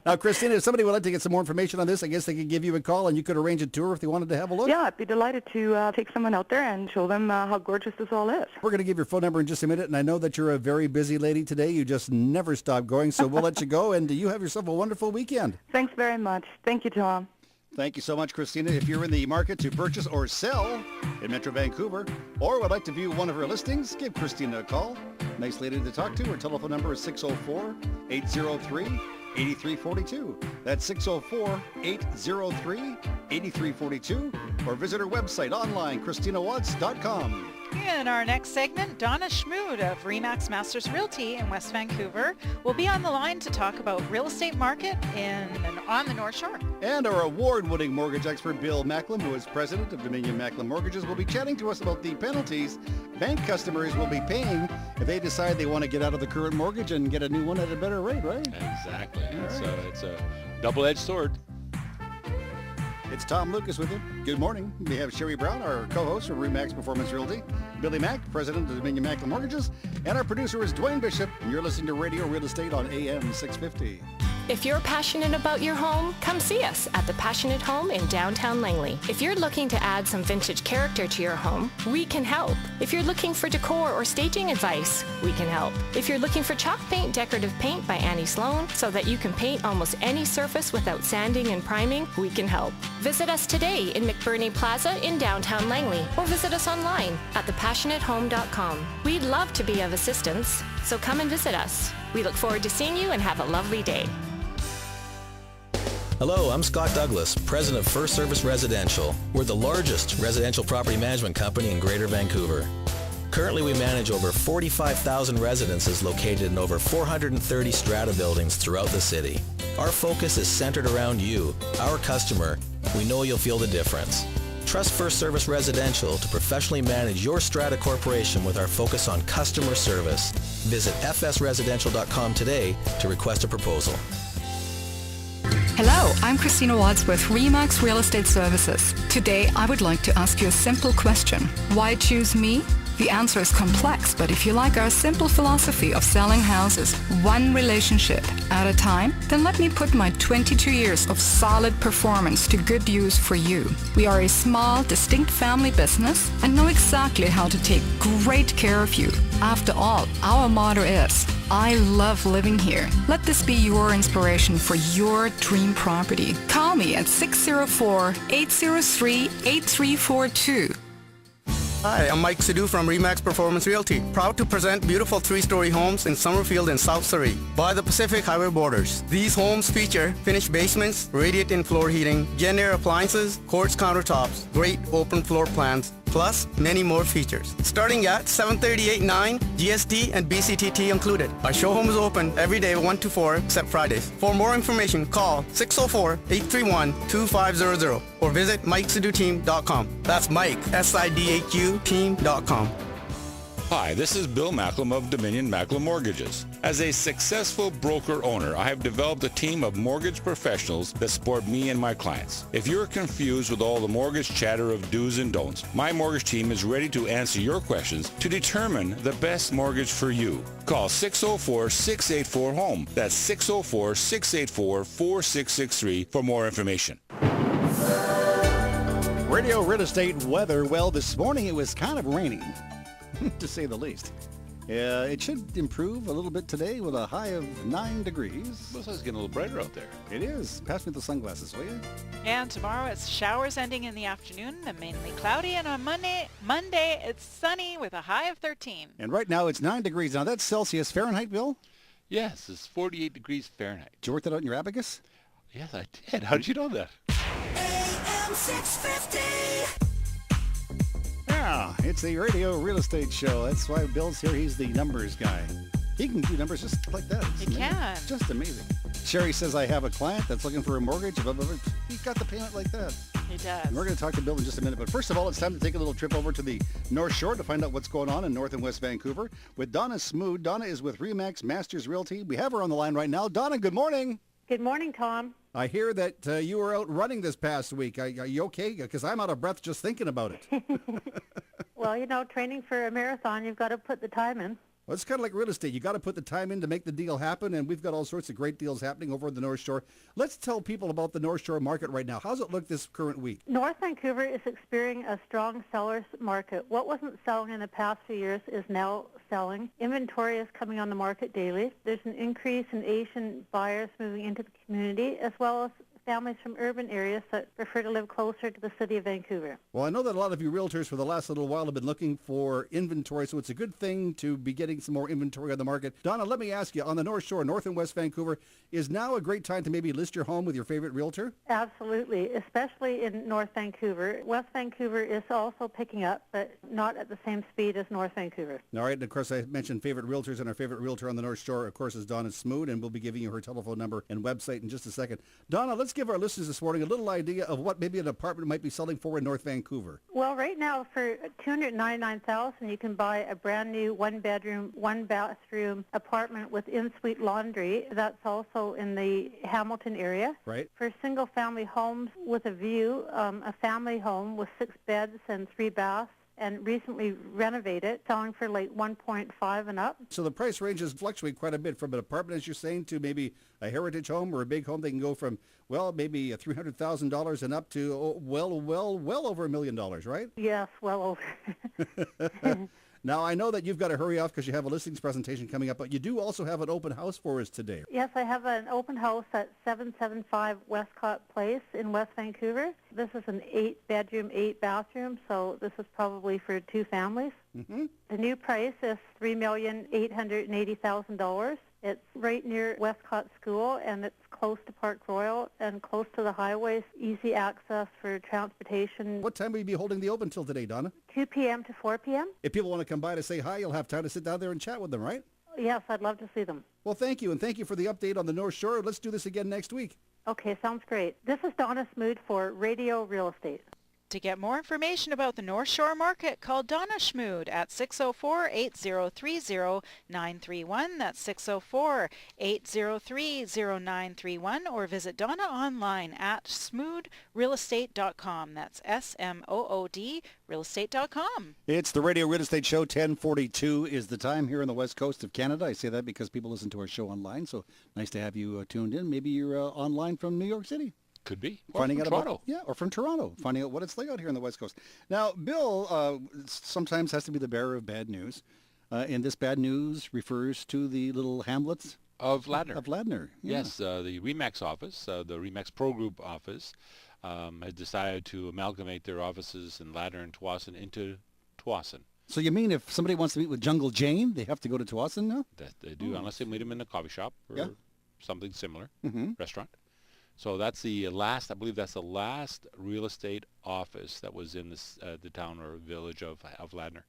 Now, Christina, if somebody would like to get some more information on this, I guess they could give you a call and you could arrange a tour if they wanted to have a look. Yeah, I'd be delighted to take someone out there and show them how gorgeous this all is. We're going to give your phone number in just a minute, and I know that you're a very busy lady today. You just never stop going, so we'll let you go, and you have yourself a wonderful weekend. Thanks very much. Thank you, Tom. Thank you so much, Christina. If you're in the market to purchase or sell in Metro Vancouver or would like to view one of her listings, give Christina a call. Nice lady to talk to. Her telephone number is 604-803-8342. That's 604-803-8342. Or visit her website online, ChristinaWatts.com. In our next segment, Donna Smood of ReMax Masters Realty in West Vancouver will be on the line to talk about real estate market on the North Shore. And our award-winning mortgage expert, Bill Macklem, who is president of Dominion Macklem Mortgages, will be chatting to us about the penalties bank customers will be paying if they decide they want to get out of the current mortgage and get a new one at a better rate, right? Exactly. It's a double-edged sword. It's Tom Lucas with you. Good morning. We have Sheri Brown, our co-host from ReMax Performance Realty, Billy Mack, president of Dominion Macklem Mortgages, and our producer is Dwayne Bishop, and you're listening to Radio Real Estate on AM 650. If you're passionate about your home, come see us at The Passionate Home in downtown Langley. If you're looking to add some vintage character to your home, we can help. If you're looking for decor or staging advice, we can help. If you're looking for chalk paint decorative paint by Annie Sloan so that you can paint almost any surface without sanding and priming, we can help. Visit us today in McBurney Plaza in downtown Langley or visit us online at thepassionatehome.com. We'd love to be of assistance, so come and visit us. We look forward to seeing you and have a lovely day. Hello, I'm Scott Douglas, president of First Service Residential. We're the largest residential property management company in Greater Vancouver. Currently, we manage over 45,000 residences located in over 430 strata buildings throughout the city. Our focus is centered around you, our customer. We know you'll feel the difference. Trust First Service Residential to professionally manage your strata corporation with our focus on customer service. Visit fsresidential.com today to request a proposal. Hello, I'm Christina Watts with ReMax Real Estate Services. Today, I would like to ask you a simple question. Why choose me? The answer is complex, but if you like our simple philosophy of selling houses one relationship at a time, then let me put my 22 years of solid performance to good use for you. We are a small, distinct family business and know exactly how to take great care of you. After all, our motto is, I love living here. Let this be your inspiration for your dream property. Call me at 604-803-8342. Hi, I'm Mike Sidhu from ReMax Performance Realty. Proud to present beautiful 3-story homes in Summerfield and South Surrey by the Pacific Highway borders. These homes feature finished basements, radiant-in floor heating, Gen-Air appliances, quartz countertops, great open floor plans, plus many more features. Starting at $738.9, GST and BCTT included. Our showroom is open every day 1 to 4 except Fridays. For more information, call 604-831-2500 or visit MikeSidhuTeam.com. That's Mike, S-I-D-H-U, team.com. Hi, this is Bill Macklem of Dominion Macklem Mortgages. As a successful broker-owner, I have developed a team of mortgage professionals that support me and my clients. If you're confused with all the mortgage chatter of do's and don'ts, my mortgage team is ready to answer your questions to determine the best mortgage for you. Call 604-684-HOME. That's 604-684-4663 for more information. Radio Real Estate weather. Well, this morning it was kind of raining, to say the least. It should improve a little bit today with a high of 9 degrees. Looks like it's getting a little brighter out there. It is. Pass me the sunglasses, will you? And tomorrow it's showers ending in the afternoon and mainly cloudy. And on Monday it's sunny with a high of 13. And right now it's 9 degrees. Now that's Celsius. Fahrenheit, Bill? Yes, it's 48 degrees Fahrenheit. Did you work that out in your abacus? Yes, I did. How did you know that? AM 650. Yeah, it's the Radio Real Estate Show. That's why Bill's here. He's the numbers guy. He can do numbers just like that. It's amazing. Can. It's just amazing. Sheri says, I have a client that's looking for a mortgage. Blah, blah, blah. He got the payment like that. He does. And we're going to talk to Bill in just a minute. But first of all, it's time to take a little trip over to the North Shore to find out what's going on in North and West Vancouver with Donna Smood. Donna is with ReMax Masters Realty. We have her on the line right now. Donna, good morning. Good morning, Tom. I hear that you were out running this past week. Are you okay? Because I'm out of breath just thinking about it. Well, you know, training for a marathon, you've got to put the time in. Well, it's kind of like real estate. You got to put the time in to make the deal happen, and we've got all sorts of great deals happening over the North Shore. Let's tell people about the North Shore market right now. How's it look this current week? North Vancouver is experiencing a strong seller's market. What wasn't selling in the past few years is now selling. Inventory is coming on the market daily. There's an increase in Asian buyers moving into the community, as well as families from urban areas that prefer to live closer to the city of Vancouver. Well, I know that a lot of you realtors for the last little while have been looking for inventory, so it's a good thing to be getting some more inventory on the market. Donna, let me ask you, on the North Shore, North and West Vancouver, is now a great time to maybe list your home with your favorite realtor? Absolutely, especially in North Vancouver. West Vancouver is also picking up, but not at the same speed as North Vancouver. All right, and of course I mentioned favorite realtors, and our favorite realtor on the North Shore, of course, is Donna Smood, and we'll be giving you her telephone number and website in just a second. Donna, let's give our listeners this morning a little idea of what maybe an apartment might be selling for in North Vancouver. Well, right now for $299,000, you can buy a brand new one-bedroom, one-bathroom apartment with in-suite laundry. That's also in the Hamilton area. Right. For single-family homes with a view, a family home with 6 beds and 3 baths, and recently renovated, selling for like 1.5 and up. So the price ranges fluctuate quite a bit from an apartment, as you're saying, to maybe a heritage home or a big home. They can go from, well, maybe $300,000 and up to, well over $1 million, right? Yes, well over. Now, I know that you've got to hurry off because you have a listings presentation coming up, but you do also have an open house for us today. Yes, I have an open house at 775 Westcott Place in West Vancouver. This is an 8-bedroom, 8-bathroom, so this is probably for 2 families. Mm-hmm. The new price is $3,880,000. It's right near Westcott School, and it's close to Park Royal and close to the highways, easy access for transportation. What time will you be holding the open till today, Donna? 2 p.m. to 4 p.m. If people want to come by to say hi, you'll have time to sit down there and chat with them, right? Yes, I'd love to see them. Well, thank you, and thank you for the update on the North Shore. Let's do this again next week. Okay, sounds great. This is Donna Smood for Radio Real Estate. To get more information about the North Shore Market, call Donna Smood at 604-8030-931. That's 604-803-0931, or visit Donna online at smoodrealestate.com. That's SMOOD realestate.com. It's the Radio Real Estate Show. 1042 is the time here on the west coast of Canada. I say that because people listen to our show online, so nice to have you tuned in. Maybe you're online from New York City. Could be. Or Finding from out Toronto. or from Toronto. Finding out what it's like out here on the West Coast. Now, Bill sometimes has to be the bearer of bad news. And this bad news refers to the little hamlets of Ladner. Of Ladner. Yeah. Yes, the ReMax office, the ReMax Pro Group office, has decided to amalgamate their offices in Ladner and Tsawwassen into Tsawwassen. So you mean if somebody wants to meet with Jungle Jane, they have to go to Tsawwassen now? That they do, unless they meet him in a coffee shop or something similar, restaurant. So that's the last, I believe that's the last real estate office that was in this, the town or village of Ladner.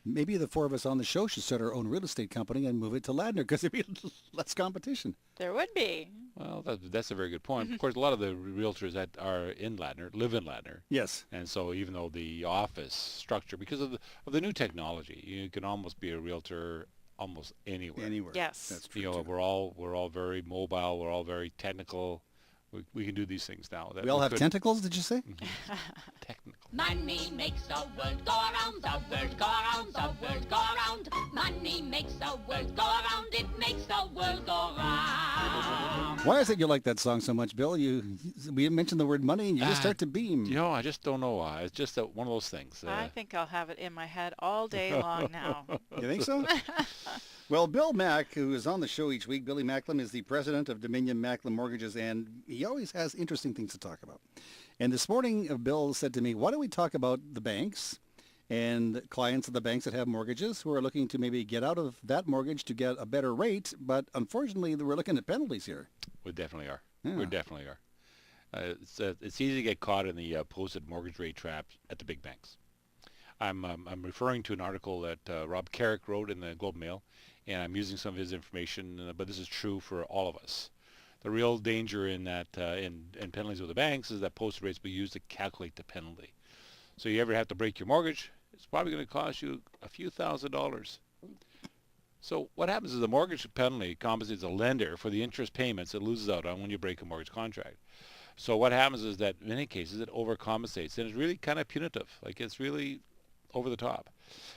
Maybe the 4 of us on the show should start our own real estate company and move it to Ladner because there'd be less competition. There would be. Well, that's a very good point. Of course, a lot of the realtors that are in Ladner live in Ladner. Yes. And so even though the office structure, because of the new technology, you can almost be a realtor almost anywhere. Anywhere. Yes. That's true. You know, we're all very mobile. We're all very technical. We can do these things now. We all have tentacles, did you say? Technical. Money makes the world go around, the world go around, the world go around. Money makes the world go around, it makes the world go round. Why is it you like that song so much, Bill? We mentioned the word money and you just start to beam. You know, I just don't know why. It's just one of those things. I think I'll have it in my head all day long now. You think so? Well, Bill Mack, who is on the show each week, Billy Macklem, is the president of Dominion Macklem Mortgages, and he always has interesting things to talk about. And this morning, Bill said to me, why don't we talk about the banks and clients of the banks that have mortgages who are looking to maybe get out of that mortgage to get a better rate, but unfortunately, we're looking at penalties here. We definitely are. Yeah. We definitely are. It's easy to get caught in the posted mortgage rate trap at the big banks. I'm referring to an article that Rob Carrick wrote in the Globe Mail, and I'm using some of his information, but this is true for all of us. The real danger in that in penalties with the banks is that posted rates will be used to calculate the penalty. So you ever have to break your mortgage, it's probably going to cost you a few $1,000s. So what happens is the mortgage penalty compensates a lender for the interest payments it loses out on when you break a mortgage contract. So what happens is that in many cases it overcompensates, and it's really kind of punitive. Like it's really over the top.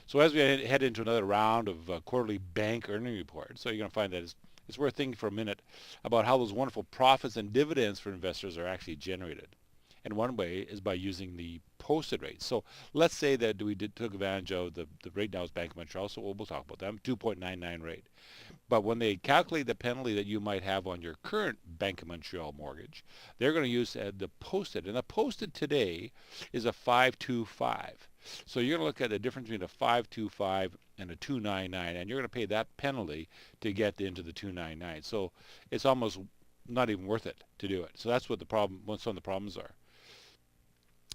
So as we head into another round of quarterly bank earning reports, so you're going to find that it's worth thinking for a minute about how those wonderful profits and dividends for investors are actually generated. And one way is by using the posted rates. So let's say that we took advantage of the rate now is Bank of Montreal, so we'll talk about that, 2.99 rate. But when they calculate the penalty that you might have on your current Bank of Montreal mortgage, they're going to use the posted. And the posted today is a 525. So you're going to look at the difference between a 525 and a 299, and you're going to pay that penalty to get into the 299. So it's almost not even worth it to do it. So that's what some of the problems are.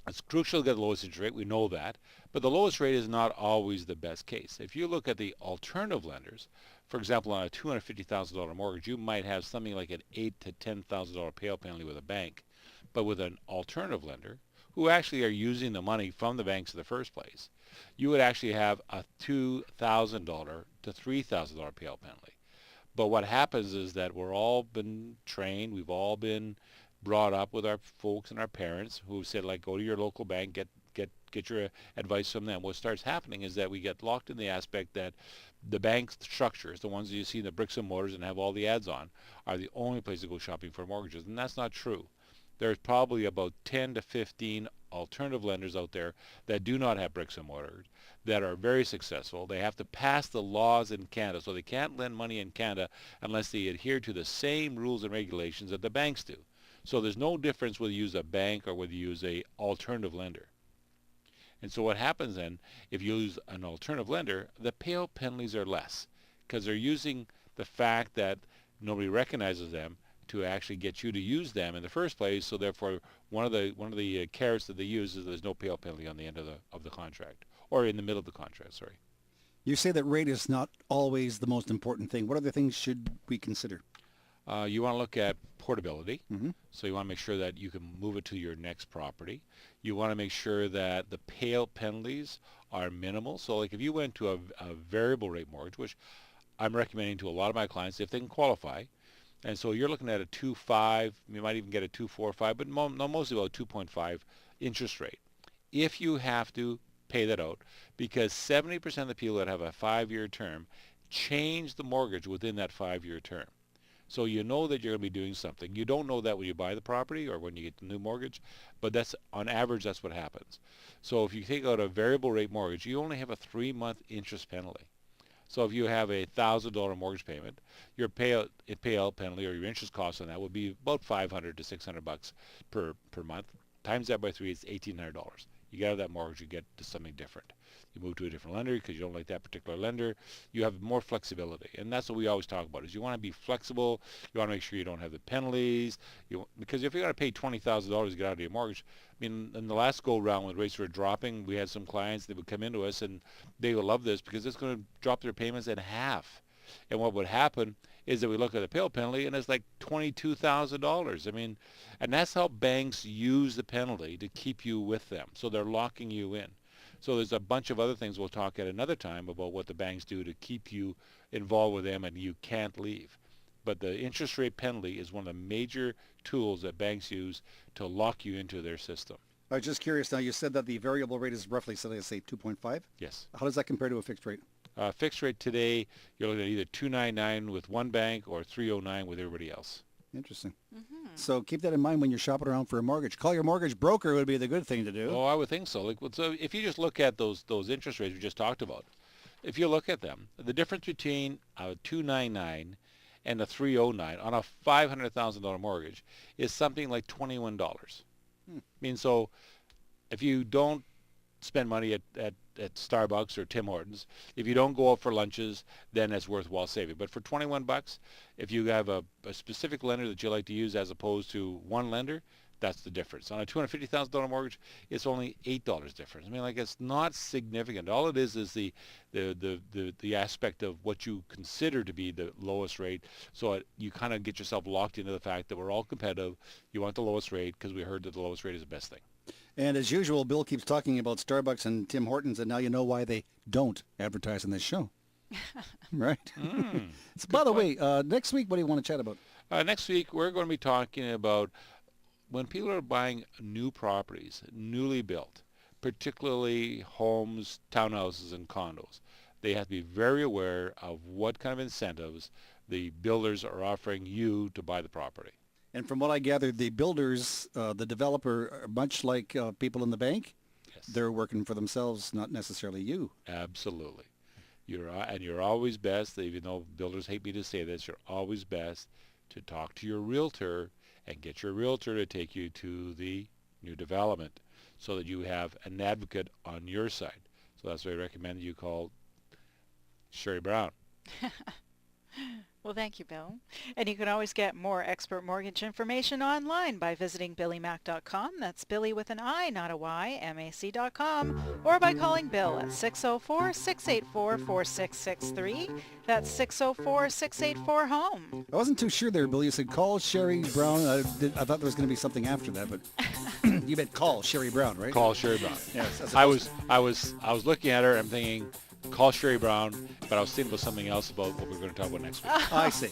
It's crucial to get the lowest interest rate. We know that. But the lowest rate is not always the best case. If you look at the alternative lenders, for example, on a $250,000 mortgage, you might have something like an $8,000 to $10,000 payout penalty with a bank. But with an alternative lender, who actually are using the money from the banks in the first place, you would actually have a $2,000 to $3,000 payout penalty. But what happens is that we're all been trained, we've all been brought up with our folks and our parents who said, like, go to your local bank, get your advice from them. What starts happening is that we get locked in the aspect that the bank structures, the ones that you see in the bricks and mortars and have all the ads on, are the only place to go shopping for mortgages. And that's not true. There's probably about 10 to 15 alternative lenders out there that do not have bricks and mortars, that are very successful. They have to pass the laws in Canada, so they can't lend money in Canada unless they adhere to the same rules and regulations that the banks do. So there's no difference whether you use a bank or whether you use a alternative lender. And so what happens then, if you use an alternative lender, the payout penalties are less because they're using the fact that nobody recognizes them to actually get you to use them in the first place. So therefore, one of the carrots that they use is there's no payout penalty on the end of the contract, or in the middle of the contract. Sorry. You say that rate is not always the most important thing. What other things should we consider? You want to look at portability. Mm-hmm. So you want to make sure that you can move it to your next property. You want to make sure that the payout penalties are minimal. So like if you went to a variable rate mortgage, which I'm recommending to a lot of my clients if they can qualify, and so you're looking at a 2.5, you might even get a 2.45, but mostly about 2.5 interest rate. If you have to pay that out, because 70% of the people that have a 5-year term change the mortgage within that 5-year term. So you know that you're going to be doing something. You don't know that when you buy the property or when you get the new mortgage, but that's on average that's what happens. So if you take out a variable rate mortgage, you only have a 3-month interest penalty. So if you have a $1,000 mortgage payment, your payout penalty or your interest cost on that would be about $500 to $600 per month. Times that by 3, it's $1,800. You get out of that mortgage, you get to something different. You move to a different lender because you don't like that particular lender. You have more flexibility, and that's what we always talk about. Is you want to be flexible. You want to make sure you don't have the penalties. Because if you're going to pay $20,000 to get out of your mortgage, I mean, in the last go round when rates were dropping, we had some clients that would come into us and they would love this because it's going to drop their payments in half. And what would happen is that we look at the payout penalty and it's like $22,000. I mean, and that's how banks use the penalty to keep you with them. So they're locking you in. So there's a bunch of other things we'll talk at another time about what the banks do to keep you involved with them and you can't leave. But the interest rate penalty is one of the major tools that banks use to lock you into their system. I was just curious now, you said that the variable rate is roughly, so let's say 2.5? Yes. How does that compare to a fixed rate? Fixed rate today, you're looking at either 299 with one bank or 309 with everybody else. Interesting. Mm-hmm. So keep that in mind when you're shopping around for a mortgage. Call your mortgage broker would be the good thing to do. Oh, I would think so. So if you just look at those interest rates we just talked about, if you look at them, the difference between a 299 and a 309 on a $500,000 mortgage is something like $21. I mean, so if you don't spend money at Starbucks or Tim Hortons, if you don't go out for lunches, then it's worthwhile saving. But for $21, if you have a specific lender that you like to use as opposed to one lender, that's the difference. On a $250,000 mortgage, it's only $8 difference. I mean, like, it's not significant. All it is the aspect of what you consider to be the lowest rate. So you kind of get yourself locked into the fact that we're all competitive. You want the lowest rate because we heard that the lowest rate is the best thing. And as usual, Bill keeps talking about Starbucks and Tim Hortons, and now you know why they don't advertise on this show. Right? So, by the way, next week, what do you want to chat about? Next week, we're going to be talking about when people are buying new properties, newly built, particularly homes, townhouses, and condos. They have to be very aware of what kind of incentives the builders are offering you to buy the property. And from what I gathered, the builders, the developer, are much like people in the bank. They're working for themselves, not necessarily you. Absolutely. You're always best, even though builders hate me to say this, you're always best to talk to your realtor and get your realtor to take you to the new development so that you have an advocate on your side. So that's why I recommend you call Sheri Brown. Well, thank you, Bill. And you can always get more expert mortgage information online by visiting billymac.com. That's Billy with an I, not a Y, MAC.com. Or by calling Bill at 604-684-4663. That's 604-684-HOME. I wasn't too sure there, Bill. You said call Sheri Brown. I thought there was going to be something after that, but you meant call Sheri Brown, right? Call Sheri Brown. Yes. I was looking at her. I'm thinking, call Sheri Brown, but I was thinking about something else about what we're going to talk about next week. I see.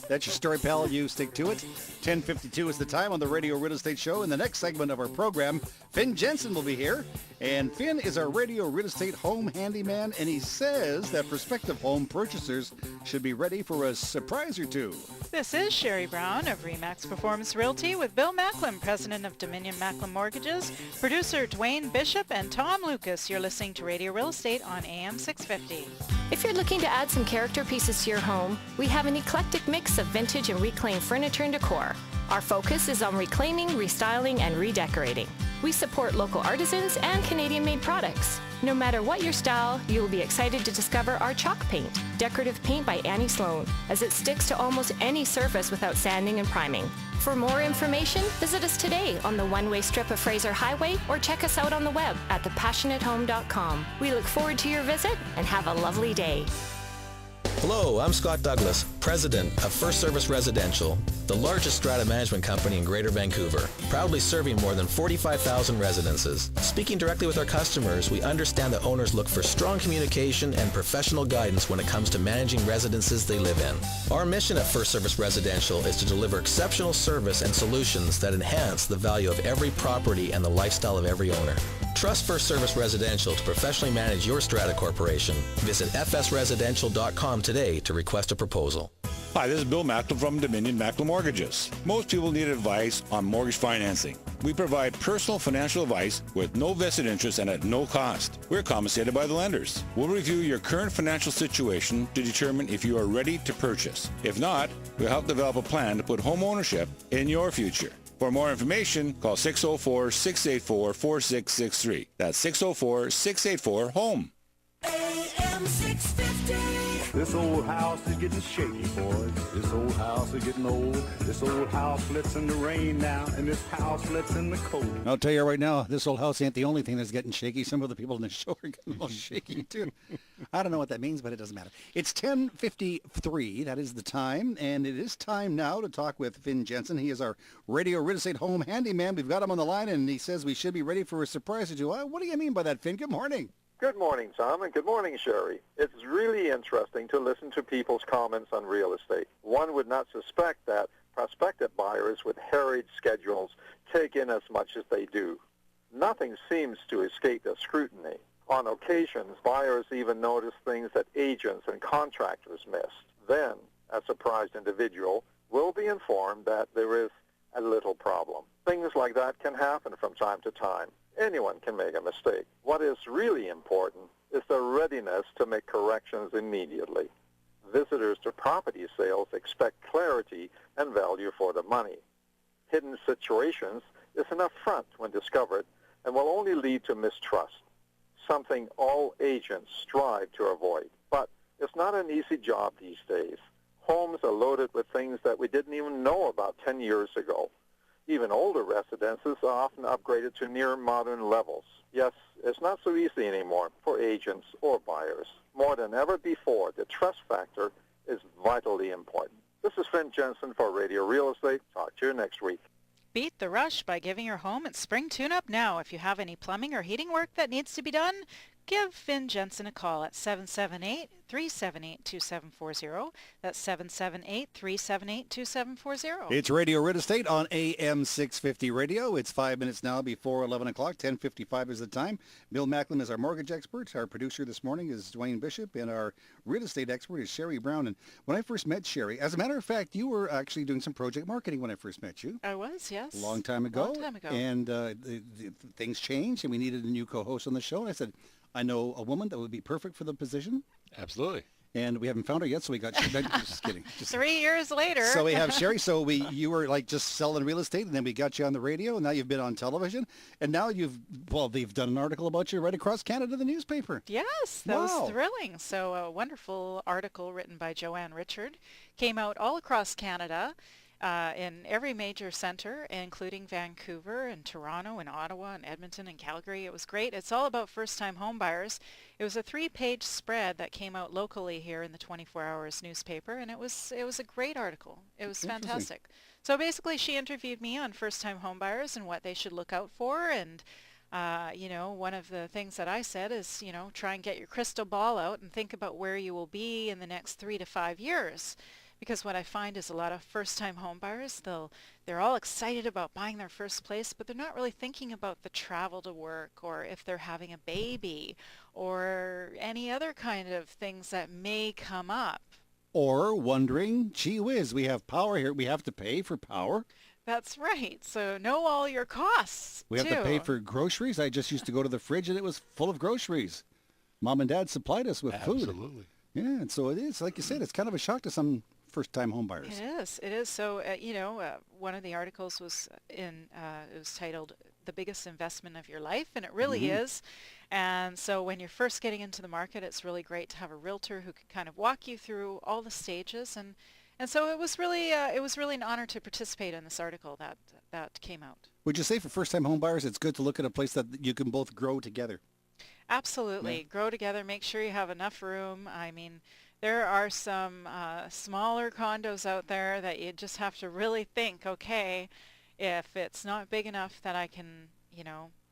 That's your story, pal. You stick to it. 10:52 is the time on the Radio Real Estate Show. In the next segment of our program, Finn Jensen will be here. And Finn is our Radio Real Estate home handyman, and he says that prospective home purchasers should be ready for a surprise or two. This is Sheri Brown of ReMax Performance Realty with Bill Macklem, president of Dominion Macklem Mortgages, producer Dwayne Bishop, and Tom Lucas. You're listening to Radio Real Estate on AM 650. If you're looking to add some character pieces to your home, we have an eclectic mix of vintage and reclaimed furniture and decor. Our focus is on reclaiming, restyling, and redecorating. We support local artisans and Canadian-made products. No matter what your style, you will be excited to discover our chalk paint, decorative paint by Annie Sloan, as it sticks to almost any surface without sanding and priming. For more information, visit us today on the one-way strip of Fraser Highway or check us out on the web at thepassionatehome.com. We look forward to your visit and have a lovely day. Hello, I'm Scott Douglas, president of First Service Residential, the largest strata management company in Greater Vancouver, proudly serving more than 45,000 residences. Speaking directly with our customers, we understand that owners look for strong communication and professional guidance when it comes to managing residences they live in. Our mission at First Service Residential is to deliver exceptional service and solutions that enhance the value of every property and the lifestyle of every owner. Trust First Service Residential to professionally manage your strata corporation. Visit fsresidential.com today to request a proposal. Hi, this is Bill Macklem from Dominion Macklem Mortgages. Most people need advice on mortgage financing. We provide personal financial advice with no vested interest and at no cost. We're compensated by the lenders. We'll review your current financial situation to determine if you are ready to purchase. If not, we'll help develop a plan to put home ownership in your future. For more information, call 604-684-4663. That's 604-684-HOME. AM 650. This old house is getting shaky, boys. This old house is getting old. This old house lets in the rain now, and this house lets in the cold. I'll tell you right now, this old house ain't the only thing that's getting shaky. Some of the people in the show are getting a little shaky, too. I don't know what that means, but it doesn't matter. It's 10:53. That is the time, and it is time now to talk with Finn Jensen. He is our Radio Real Estate home handyman. We've got him on the line, and he says we should be ready for a surprise or two. What do you mean by that, Finn? Good morning. Good morning, Tom, and good morning, Sheri. It's really interesting to listen to people's comments on real estate. One would not suspect that prospective buyers with harried schedules take in as much as they do. Nothing seems to escape their scrutiny. On occasions, buyers even notice things that agents and contractors missed. Then, a surprised individual will be informed that there is a little problem. Things like that can happen from time to time. Anyone can make a mistake. What is really important is the readiness to make corrections immediately. Visitors to property sales expect clarity and value for the money. Hidden situations is an affront when discovered and will only lead to mistrust, something all agents strive to avoid. But it's not an easy job these days. Homes are loaded with things that we didn't even know about 10 years ago. Even older residences are often upgraded to near modern levels. Yes, it's not so easy anymore for agents or buyers. More than ever before, the trust factor is vitally important. This is Finn Jensen for Radio Real Estate. Talk to you next week. Beat the rush by giving your home its spring tune-up now. If you have any plumbing or heating work that needs to be done, give Finn Jensen a call at 778-378-2740. That's 778-378-2740. It's Radio Real Estate on AM 650 Radio. It's 5 minutes now before 11 o'clock. 10:55 is the time. Bill Macklem is our mortgage expert. Our producer this morning is Dwayne Bishop, and our real estate expert is Sheri Brown. And when I first met Sheri, as a matter of fact, you were actually doing some project marketing when I first met you. I was, yes. A long time ago. Long time ago. And things changed, and we needed a new co-host on the show. And I said, I know a woman that would be perfect for the position. Absolutely. And we haven't found her yet, so we got just kidding. 3 years later. So we have Sheri. So you were like just selling real estate, and then we got you on the radio, and now you've been on television, and now they've done an article about you right across Canada, the newspaper. Yes, that was thrilling. So a wonderful article written by Joanne Richard came out all across Canada. In every major center, including Vancouver and Toronto and Ottawa and Edmonton and Calgary. It was great. It's all about first-time home buyers. It was a 3-page spread that came out locally here in the 24 Hours newspaper, and it was a great article. It was fantastic. So basically, she interviewed me on first-time home buyers and what they should look out for. And one of the things that I said is, try and get your crystal ball out and think about where you will be in the next 3 to 5 years. Because what I find is a lot of first-time home buyers, they're all excited about buying their first place, but they're not really thinking about the travel to work, or if they're having a baby, or any other kind of things that may come up. Or wondering, gee whiz, we have power here. We have to pay for power. That's right. So know all your costs, We have to pay for groceries. I just used to go to the fridge, and it was full of groceries. Mom and Dad supplied us with food. Absolutely. Yeah, and so it is. Like you said, it's kind of a shock to some first-time home buyers. It is. So, one of the articles was it was titled "The Biggest Investment of Your Life," and it really is. And so when you're first getting into the market, it's really great to have a realtor who can kind of walk you through all the stages. And so it was really an honor to participate in this article that came out. Would you say for first-time home buyers, it's good to look at a place that you can both grow together? Absolutely. Yeah. Grow together. Make sure you have enough room. I mean, there are some smaller condos out there that you just have to really think, okay, if it's not big enough that I can,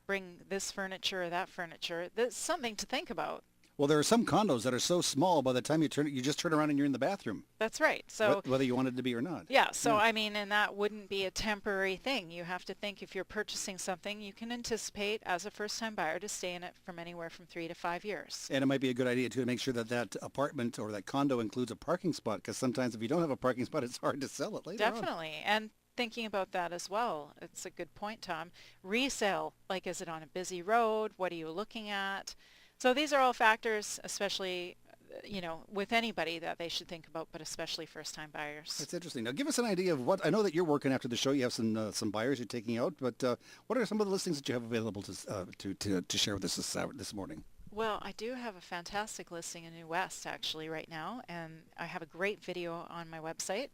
bring this furniture or that furniture, that's something to think about. Well, there are some condos that are so small, by the time you just turn around and you're in the bathroom. That's right. So whether you wanted to be or not. Yeah. So, I mean, and that wouldn't be a temporary thing. You have to think if you're purchasing something, you can anticipate as a first-time buyer to stay in it from anywhere from 3 to 5 years. And it might be a good idea, too, to make sure that apartment or that condo includes a parking spot, because sometimes if you don't have a parking spot, it's hard to sell it later on. Definitely. And thinking about that as well. It's a good point, Tom. Resale, like, is it on a busy road? What are you looking at? So these are all factors, especially, with anybody that they should think about, but especially first-time buyers. That's interesting. Now, give us an idea of what, I know that you're working after the show. You have some buyers you're taking out, but what are some of the listings that you have available to share with us this morning? Well, I do have a fantastic listing in New West, actually, right now, and I have a great video on my website.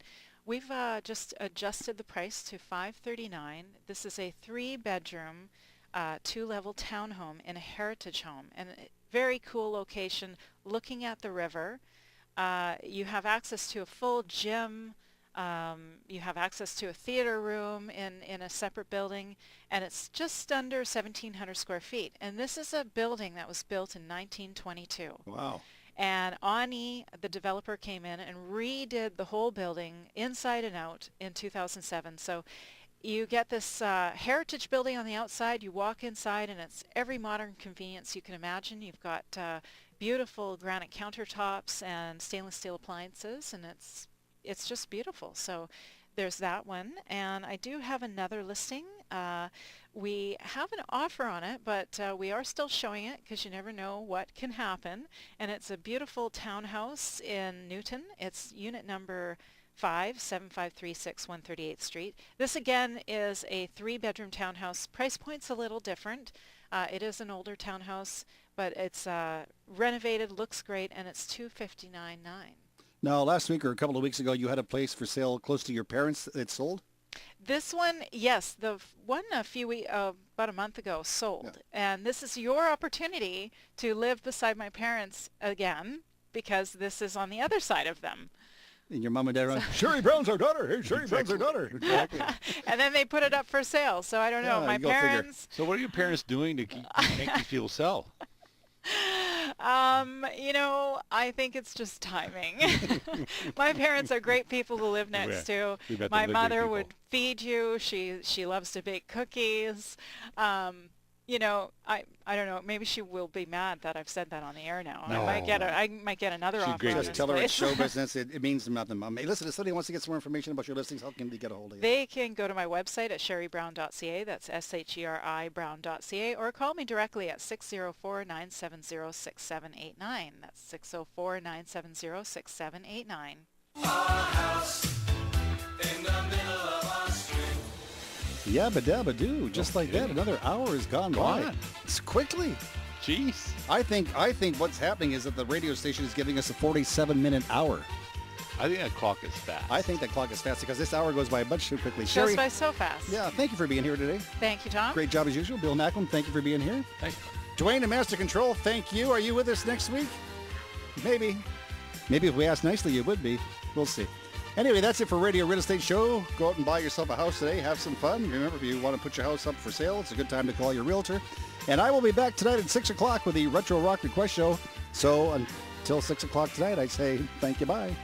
We've just adjusted the price to $539. This is a 3-bedroom, 2-level townhome in a heritage home, and a very cool location looking at the river. You have access to a full gym. You have access to a theater room in a separate building, and it's just under 1,700 square feet. And this is a building that was built in 1922. Wow. And Ani, the developer, came in and redid the whole building inside and out in 2007. So you get this heritage building on the outside. You walk inside, and it's every modern convenience you can imagine. You've got beautiful granite countertops and stainless steel appliances, and it's just beautiful. So there's that one. And I do have another listing. We have an offer on it, but we are still showing it because you never know what can happen. And it's a beautiful townhouse in Newton. It's unit number 7536 138th Street. This again is a 3-bedroom townhouse. Price point's a little different. It is an older townhouse, but it's renovated, looks great, and it's $259,900. Now, last week or a couple of weeks ago, you had a place for sale close to your parents that sold? This one, yes, the one about a month ago sold. Yeah. And this is your opportunity to live beside my parents again, because this is on the other side of them. And your mom and dad are Sheri Brown's our daughter. Hey, Sheri Brown's our daughter. Exactly. And then they put it up for sale. So I don't know. My parents. So what are your parents doing to make you feel sell? I think it's just timing. My parents are great people to live next to. My mother would feed you. She loves to bake cookies. I don't know. Maybe she will be mad that I've said that on the air now. No. I might get another offer. Just tell her it's show business. It means nothing. Hey, listen, if somebody wants to get some more information about your listings, how can they get a hold of you? They can go to my website at sheribrown.ca. That's SHERI brown.ca, or call me directly at 604-970-6789. That's 604-970-6789. Our house in the middle of our street. Yabba dabba doo, just like that. Another hour has gone by. It's quickly. Jeez. I think what's happening is that the radio station is giving us a 47-minute hour. I think that clock is fast. I think that clock is fast because this hour goes by much too quickly. Goes Sheri, by so fast. yeah, thank you for being here today. Thank you, Tom. Great job as usual. Bill Macklem, thank you for being here. Thanks. Dwayne and Master Control, thank you. Are you with us next week? Maybe. Maybe if we asked nicely, you would be. We'll see. Anyway, that's it for Radio Real Estate Show. Go out and buy yourself a house today. Have some fun. Remember, if you want to put your house up for sale, it's a good time to call your realtor. And I will be back tonight at 6 o'clock with the Retro Rock Request Show. So until 6 o'clock tonight, I say thank you, bye.